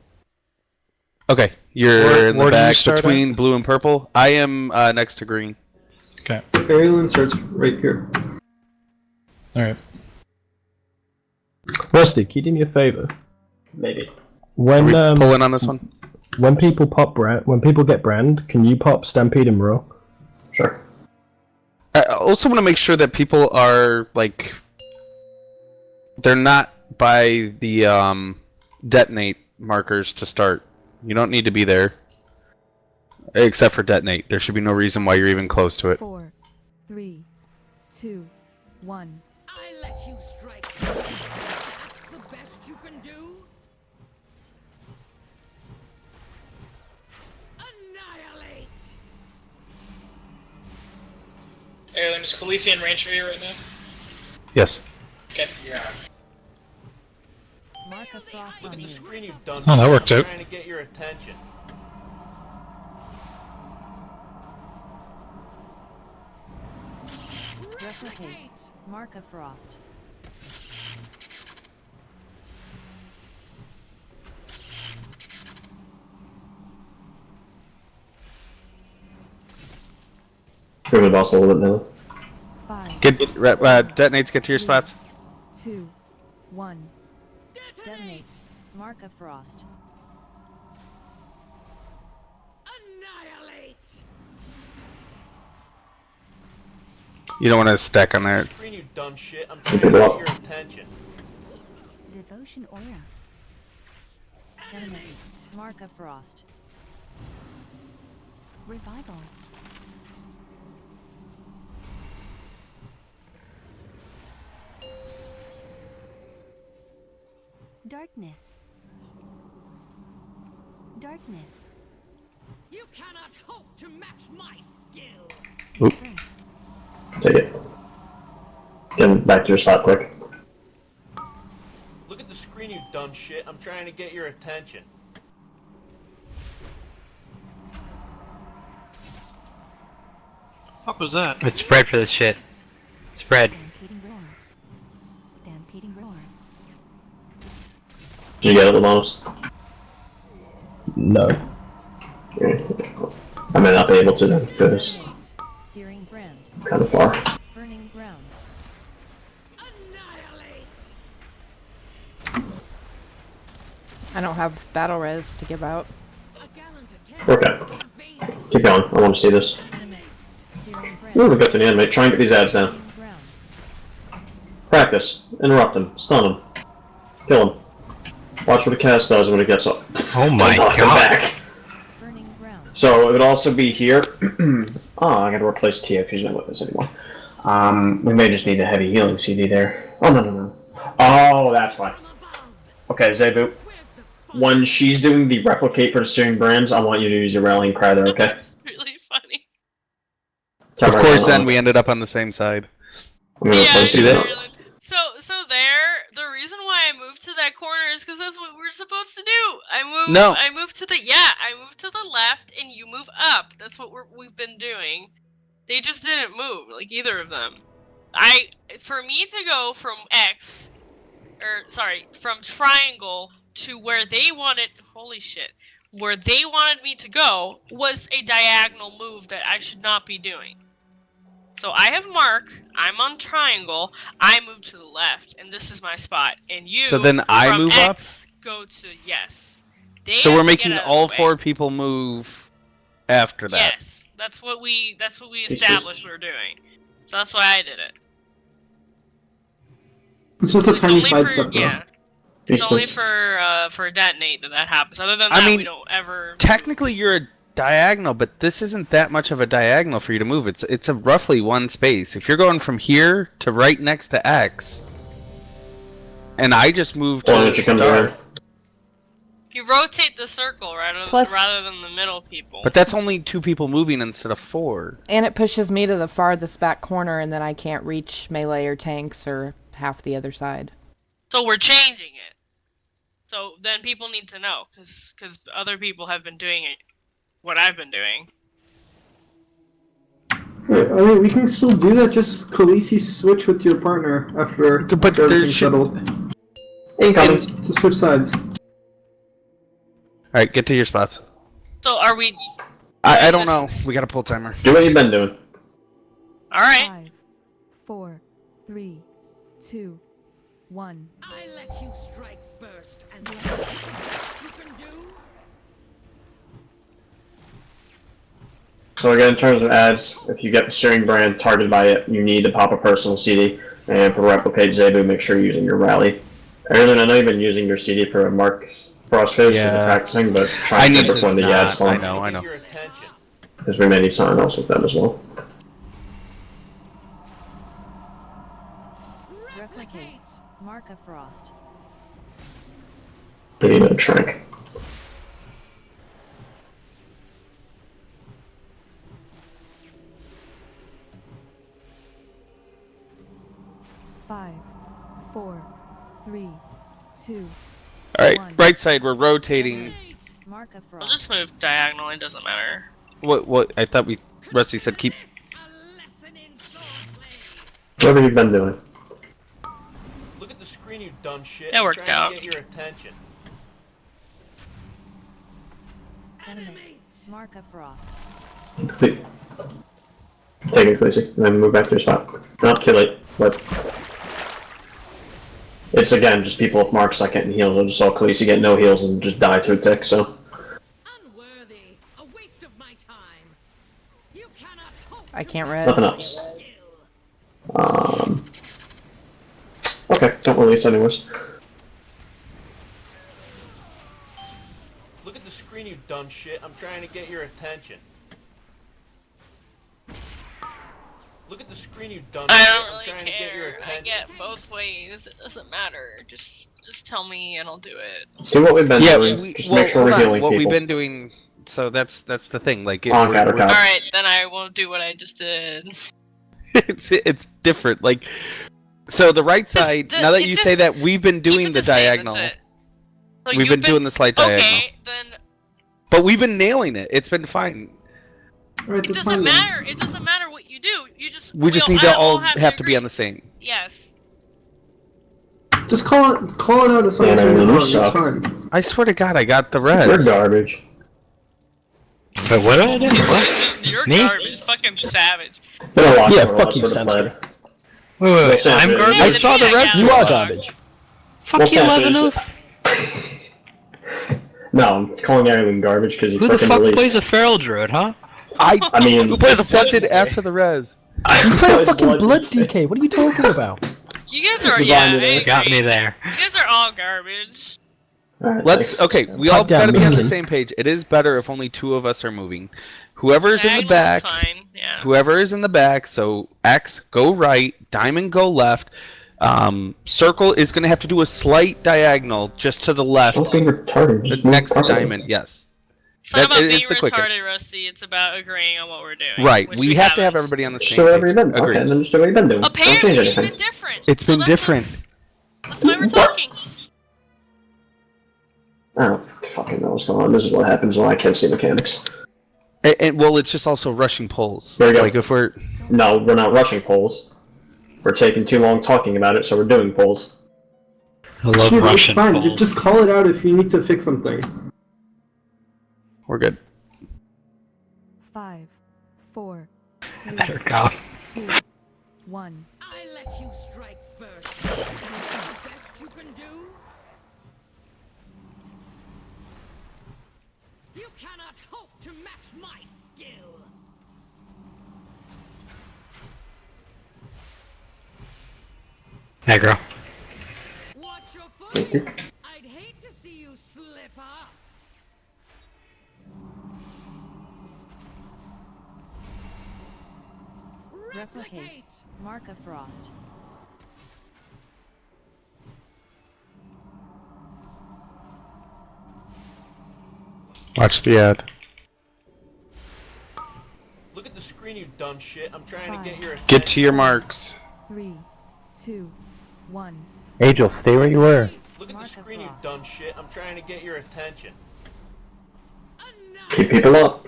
Okay, you're Where in the do you back start between blue and purple. I am next to green. Okay. Aerialin starts right here. Alright. Rusty, can you do me a favor? Maybe. When pulling on this one? When people get brand, can you pop Stampede and Row? Sure. I also want to make sure that people are like they're not by the detonate markers to start. You don't need to be there. Except for detonate. There should be no reason why you're even close to it. 4, 3, 2, 1. I let you strike. That's the best you can do. Annihilate. Airline, is Khaleesi in range for you right now? Yes. Okay. Mark of frost Look on at the you. screen you've done. Oh, that worked I'm out. trying to get your attention. Replicate. Mark of frost. Scream the boss a little bit now. 5, Get detonates. Get to your spots. 2, 1. Detonate. Mark of frost. Annihilate. You don't want to stack on there. Screen you dumb shit. I'm trying to get your attention. Devotion aura. Detonate. Mark of frost. Revival. Darkness. Darkness. You cannot hope to match my skill. Oop. Take it. Get back to your spot quick. Look at the screen you dumb shit. I'm trying to get your attention. What was that? It's spread for this shit. Spread. Stampeding roar. Stampeding roar. Did you get it, Lanos? No. I may not be able to then, because Searing brand. I'm kind of far. Burning ground. I don't have battle res to give out. Okay. Keep going. I want to see this. Ooh, we got to the animate. Try and get these ads down. Practice. Interrupt him. Stun him. Kill him. Watch what the cast does when it gets up. Oh my Knock him god. back. So it would also be here. Oh, I gotta replace Tia because you're not with us anymore. We may just need a heavy healing CD there. Oh, no. Oh, that's why. Okay, Zebu. When she's doing the replicate for the Searing Brands, I want you to use your rallying cry there, okay? Really funny. Of course, then we ended up on the same side. I'm gonna replace you there. So there, the reason why I moved to that corner is because that's what we're supposed to do. I moved to the left, and you move up. That's what we've been doing. They just didn't move, like either of them. For me to go from from triangle to where they wanted, where they wanted me to go was a diagonal move that I should not be doing. So I have Mark, I'm on triangle, I move to the left, and this is my spot. And you So then I from move up? X go to yes. So we're making all 4 people move after that. Yes, that's what we established we were doing. So that's why I did it. It's just a It's tiny only side for step, though. yeah. It's only for detonate that happens. Other than that, I mean, we don't ever. Technically, you're a diagonal, but this isn't that much of a diagonal for you to move. It's a roughly 1 space. If you're going from here to right next to X, and I just moved to the start. You rotate the circle rather than the middle people. But that's only 2 people moving instead of 4. And it pushes me to the farthest back corner, and then I can't reach melee or tanks or half the other side. So we're changing it. So then people need to know, because other people have been doing it, what I've been doing. Wait, I mean, we can still do that. Just Khaleesi switch with your partner after everything's settled. Incoming. Just switch sides. Alright, get to your spots. So are we? I don't know. We got a pull timer. Do what you've been doing. All right. 5, 4, 3, 2, 1. I let you strike first, and that's the best you can do. So again, in terms of ads, if you get the steering brand targeted by it, you need to pop a personal CD. And for replicate Zebu, make sure you're using your rally. Erlen, I know you've been using your CD for Mark Frostface for practicing, but try and separate when the ads spawn. I know. Because we may need something else with them as well. Replicate. Mark of Frost. They need a trank. Five, 4, 3, 2. Alright, right side, we're rotating. Mark of I'll Frost. just move diagonally. Doesn't matter. What? I thought Rusty said keep. Whatever you've been doing. Look at the screen, you dumb shit. That I'm worked trying out. to get your attention. Enemy. Mark of Frost. Take it, Khaleesi, and then move back to your spot. Not too late, but... It's again, just people with marks not getting heals. I just saw Khaleesi get no heals and just die to a tick, so... Unworthy. A waste of my time. You cannot hope I can't res. Nothing else. Okay, don't release anyways. Look at the screen, you dumb shit. I'm trying to get your attention. Look at the screen, you dumb I shit. don't I'm really trying to get your care. I attention. get both ways. It doesn't matter. Just tell me and I'll do it. Do what we've been doing. Just make sure we're healing what people. we've been doing. So that's the thing. Like, On we're- counter we're- count. Alright, then I will do what I just did. it's different. Like, so the right side. Now that you say that, we've been doing the diagonal. So We've been doing the slight diagonal. Okay, then But we've been nailing it. It's been fine. Alright, it doesn't matter. It doesn't matter what you do. You just We just need to all have to be on the same. Yes. Just call it out as soon as you're wrong. It's fine. I swear to God, I got the res. You're garbage. Wait, what did I do? What? You're Me? garbage. Fucking savage. Yeah, fuck you, Senster. Wait, I'm garbage? I saw the res. You are garbage. Fuck you, Levinus. No, I'm calling everyone garbage because you Who the fucking fuck released. plays a feral druid, huh? I mean, Who plays accepted after the res? You play fucking blood DK. What are you talking about? You guys are Got me there. You guys are all garbage. Let's okay. We all down, gotta be on the Minkin. same page. It is better if only 2 of us are moving. Whoever's in the Diagonal is back, fine. Yeah. whoever is in the back. So X go right, Diamond go left. Circle is gonna have to do a slight diagonal just to the left, Don't be retarded. Just next to move forward. Diamond. Yes. It's not about being it's the retarded, quickest. Rusty. It's about agreeing on what we're doing. Right. which We have to have haven't. everybody on the Just same do whatever page. you've been. Agreed. Okay, then just do what you've been doing. Don't change Apparently, it's anything. been different. It's been different. That's why we're talking. I don't fucking know what's going on. This is what happens when I can't see mechanics. And well, it's just also rushing polls. There we go. Like if we're No, we're not rushing polls. We're taking too long talking about it, so we're doing polls. I love Dude, it's Russian fine. polls. Just call it out if you need to fix something. we're good. 5, 4, Better go. 2, 1. I let you strike first. That's the best you can do. You cannot hope to match my skill. Aggro. Watch your footing. I'd hate to see you slip up. Replicate. Mark of Frost. Watch the ad. Look at the screen, you dumb shit. I'm trying to get your attention. Get to your marks. 3, 2, 1. Angel, stay where you were. Look at the screen, you dumb shit. I'm trying to get your attention. Keep people up.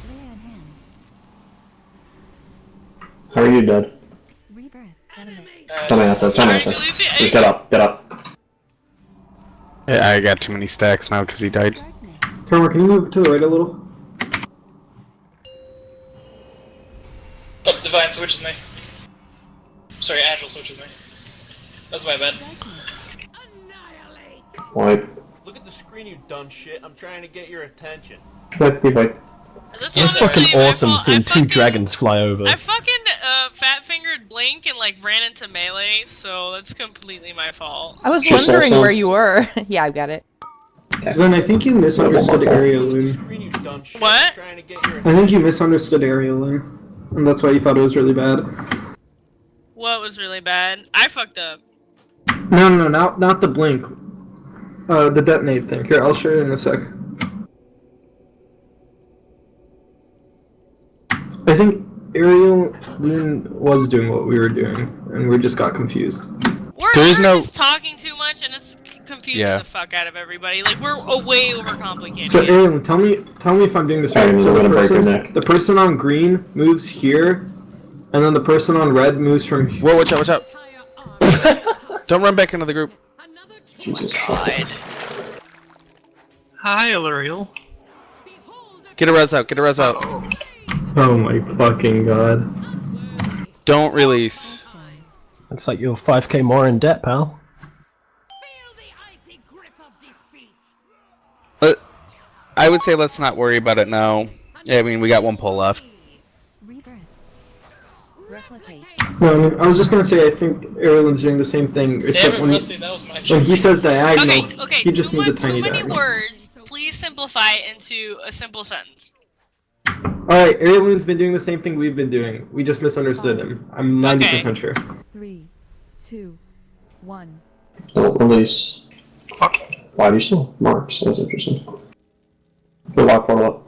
Lay on hands. How are you, Dad? Rebirth. Enemy. Tell me after. Just get up. Get up. Yeah, I got too many stacks now because he died. Karma, can you move to the right a little? Oh, Divine switches me. Sorry, Agile switches me. That's my bad. Wipe. Look at the screen, you dumb shit. I'm trying to get your attention. Wipe. Wipe. It's fucking awesome seeing two dragons fly over. I fucking fat fingered Blink and like ran into melee, so that's completely my fault. I was wondering where you were. Yeah, I got it. Zen, I think you misunderstood Ariel. What? I think you misunderstood Ariel, and that's why you thought it was really bad. What was really bad? I fucked up. No, not the blink. The detonate thing. Here, I'll show you in a sec. I think Ariel was doing what we were doing, and we just got confused. We're just talking too much, and it's confusing the fuck out of everybody. Like we're way overcomplicated. So Ariel, tell me if I'm doing this right. So the person on green moves here, and then the person on red moves from here. Whoa, watch out! Don't run back into the group. Jesus Christ. Hi, Aluriel. Get a res out. Get a res out. Oh my fucking god. Don't release. Looks like you're 5k more in debt, pal. I would say let's not worry about it now. Yeah, I mean, we got one pull left. Replicate. No, I was just gonna say I think Ariel's doing the same thing, except when he says diagonal, Okay, he just needs a tiny too many diagonal. words. Please simplify it into a simple sentence. Alright, Ariel's been doing the same thing we've been doing. We just misunderstood him. I'm 90% sure. 3, 2, 1. Don't release. Why do you still marks? That's interesting. Go lock portal up.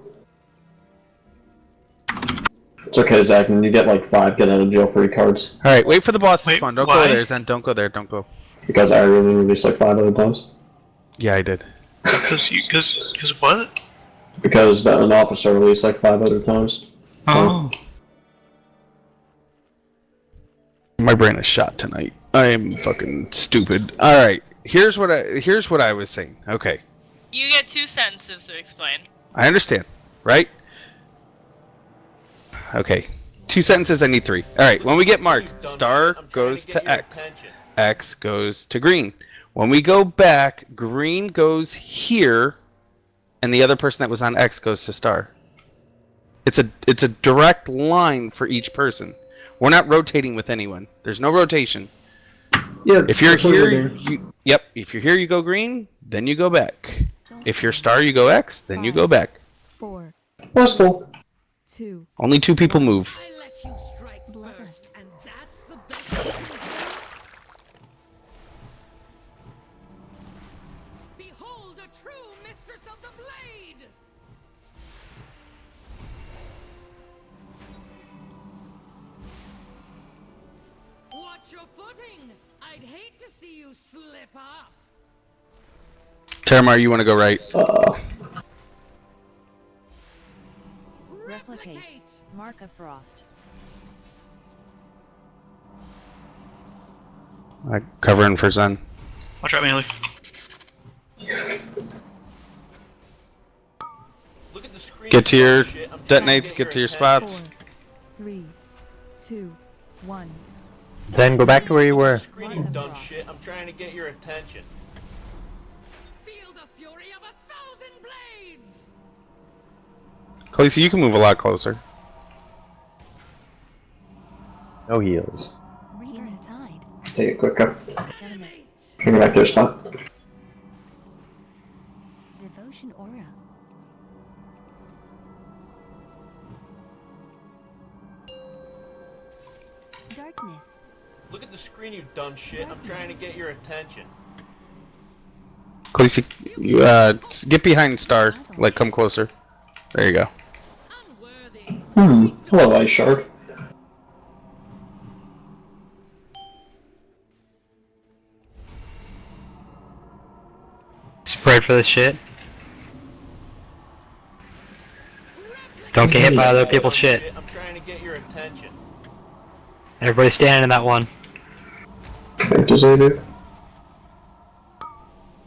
It's okay, Zach. When you get like 5 get out of jail free cards. Alright, wait for the boss to spawn. Don't go there, Zen. Don't go there. Don't go. Because I really released like 5 other times. Yeah, I did. Because what? Because an officer released like 5 other times. Oh. My brain is shot tonight. I am fucking stupid. Alright, here's what I was saying. Okay. You get 2 sentences to explain. I understand, right? Okay. 2 sentences, I need 3. Alright, when we get mark, star goes to X. X goes to green. When we go back, green goes here, and the other person that was on X goes to star. It's a direct line for each person. We're not rotating with anyone. There's no rotation. Yeah. If you're here, if you're here, you go green, then you go back. If you're star, you go X, then you go back. 4. That's cool. 2. Only 2 people move. I let you strike first, and that's the best you can do. Behold a true mistress of the blade! Watch your footing! I'd hate to see you slip up. Terramar, you want to go right? Replicate. Mark of Frost. I'm covering for Zen. Watch out, melee. Get to your detonates, get to your spots. 4, 3, 2, 1. Zen, go back to where you were. Screen, you dumb shit. I'm trying to get your attention. Feel the fury of 1,000 blades! Khaleesi, you can move a lot closer. No heals. Healing tide. Take a quick cup. Animate. Bring it back to your spot. Devotion aura. Darkness. Look at the screen, you dumb shit. I'm trying to get your attention. Khaleesi, you, get behind Star. Like, come closer. There you go. Hello, Ice Shard. Spread for this shit. Don't get hit by other people's shit. I'm trying to get your attention. Everybody stand in that one. Thank you, Zaydu.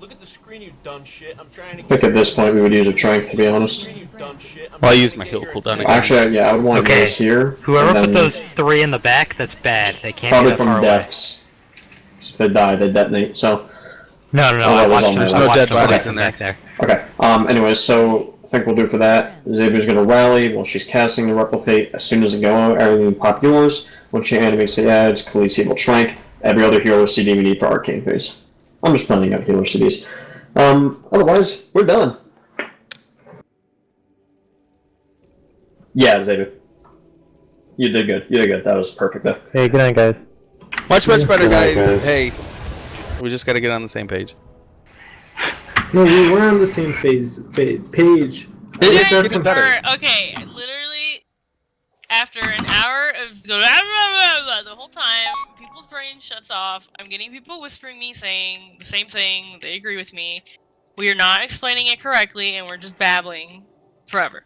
Look at the screen, you dumb shit. I'm trying to I think at this point we would use a trank, to be honest. Well, I used my heal cooldown again. Actually, yeah, I would want to Okay. use here. Whoever and put then those 3 in the back, that's bad. They can't probably be that from far away. deaths. If they die, they detonate. So. No, no, no. Oh, I that was watched on them. my I left. watched them dead put bodies them in there. back there. Okay. Anyways, so I think we'll do for that. Xavier's gonna rally while she's casting the replicate. As soon as it go, everything will pop yours. When she animates the ads, Khaleesi will trank. Every other healer CD we need for arcane phase. I'm just planning out healer CDs. Otherwise, we're done. Yeah, Xavier. You did good. You did good. That was perfect though. Hey, good night, guys. Much better, Good night, guys. Hey, we just gotta get on the same page. No, we were on the same page. It does get better. Okay, literally, after an hour of the whole time, people's brain shuts off. I'm getting people whispering me saying the same thing. They agree with me. We are not explaining it correctly, and we're just babbling forever.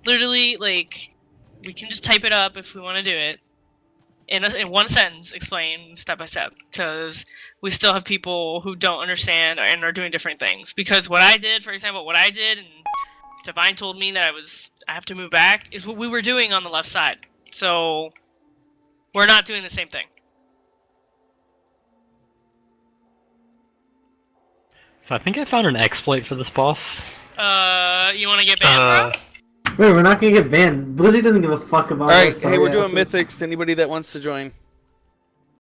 Literally, like, we can just type it up if we want to do it. In one sentence, explain step by step, because we still have people who don't understand and are doing different things. Because what I did, for example, what I did, and Divine told me that I have to move back, is what we were doing on the left side. So we're not doing the same thing. So I think I found an exploit for this boss. You want to get banned, bro? Wait, we're not gonna get banned. Blizzard doesn't give a fuck about Alright, us. hey, we're doing Mythics. Anybody that wants to join?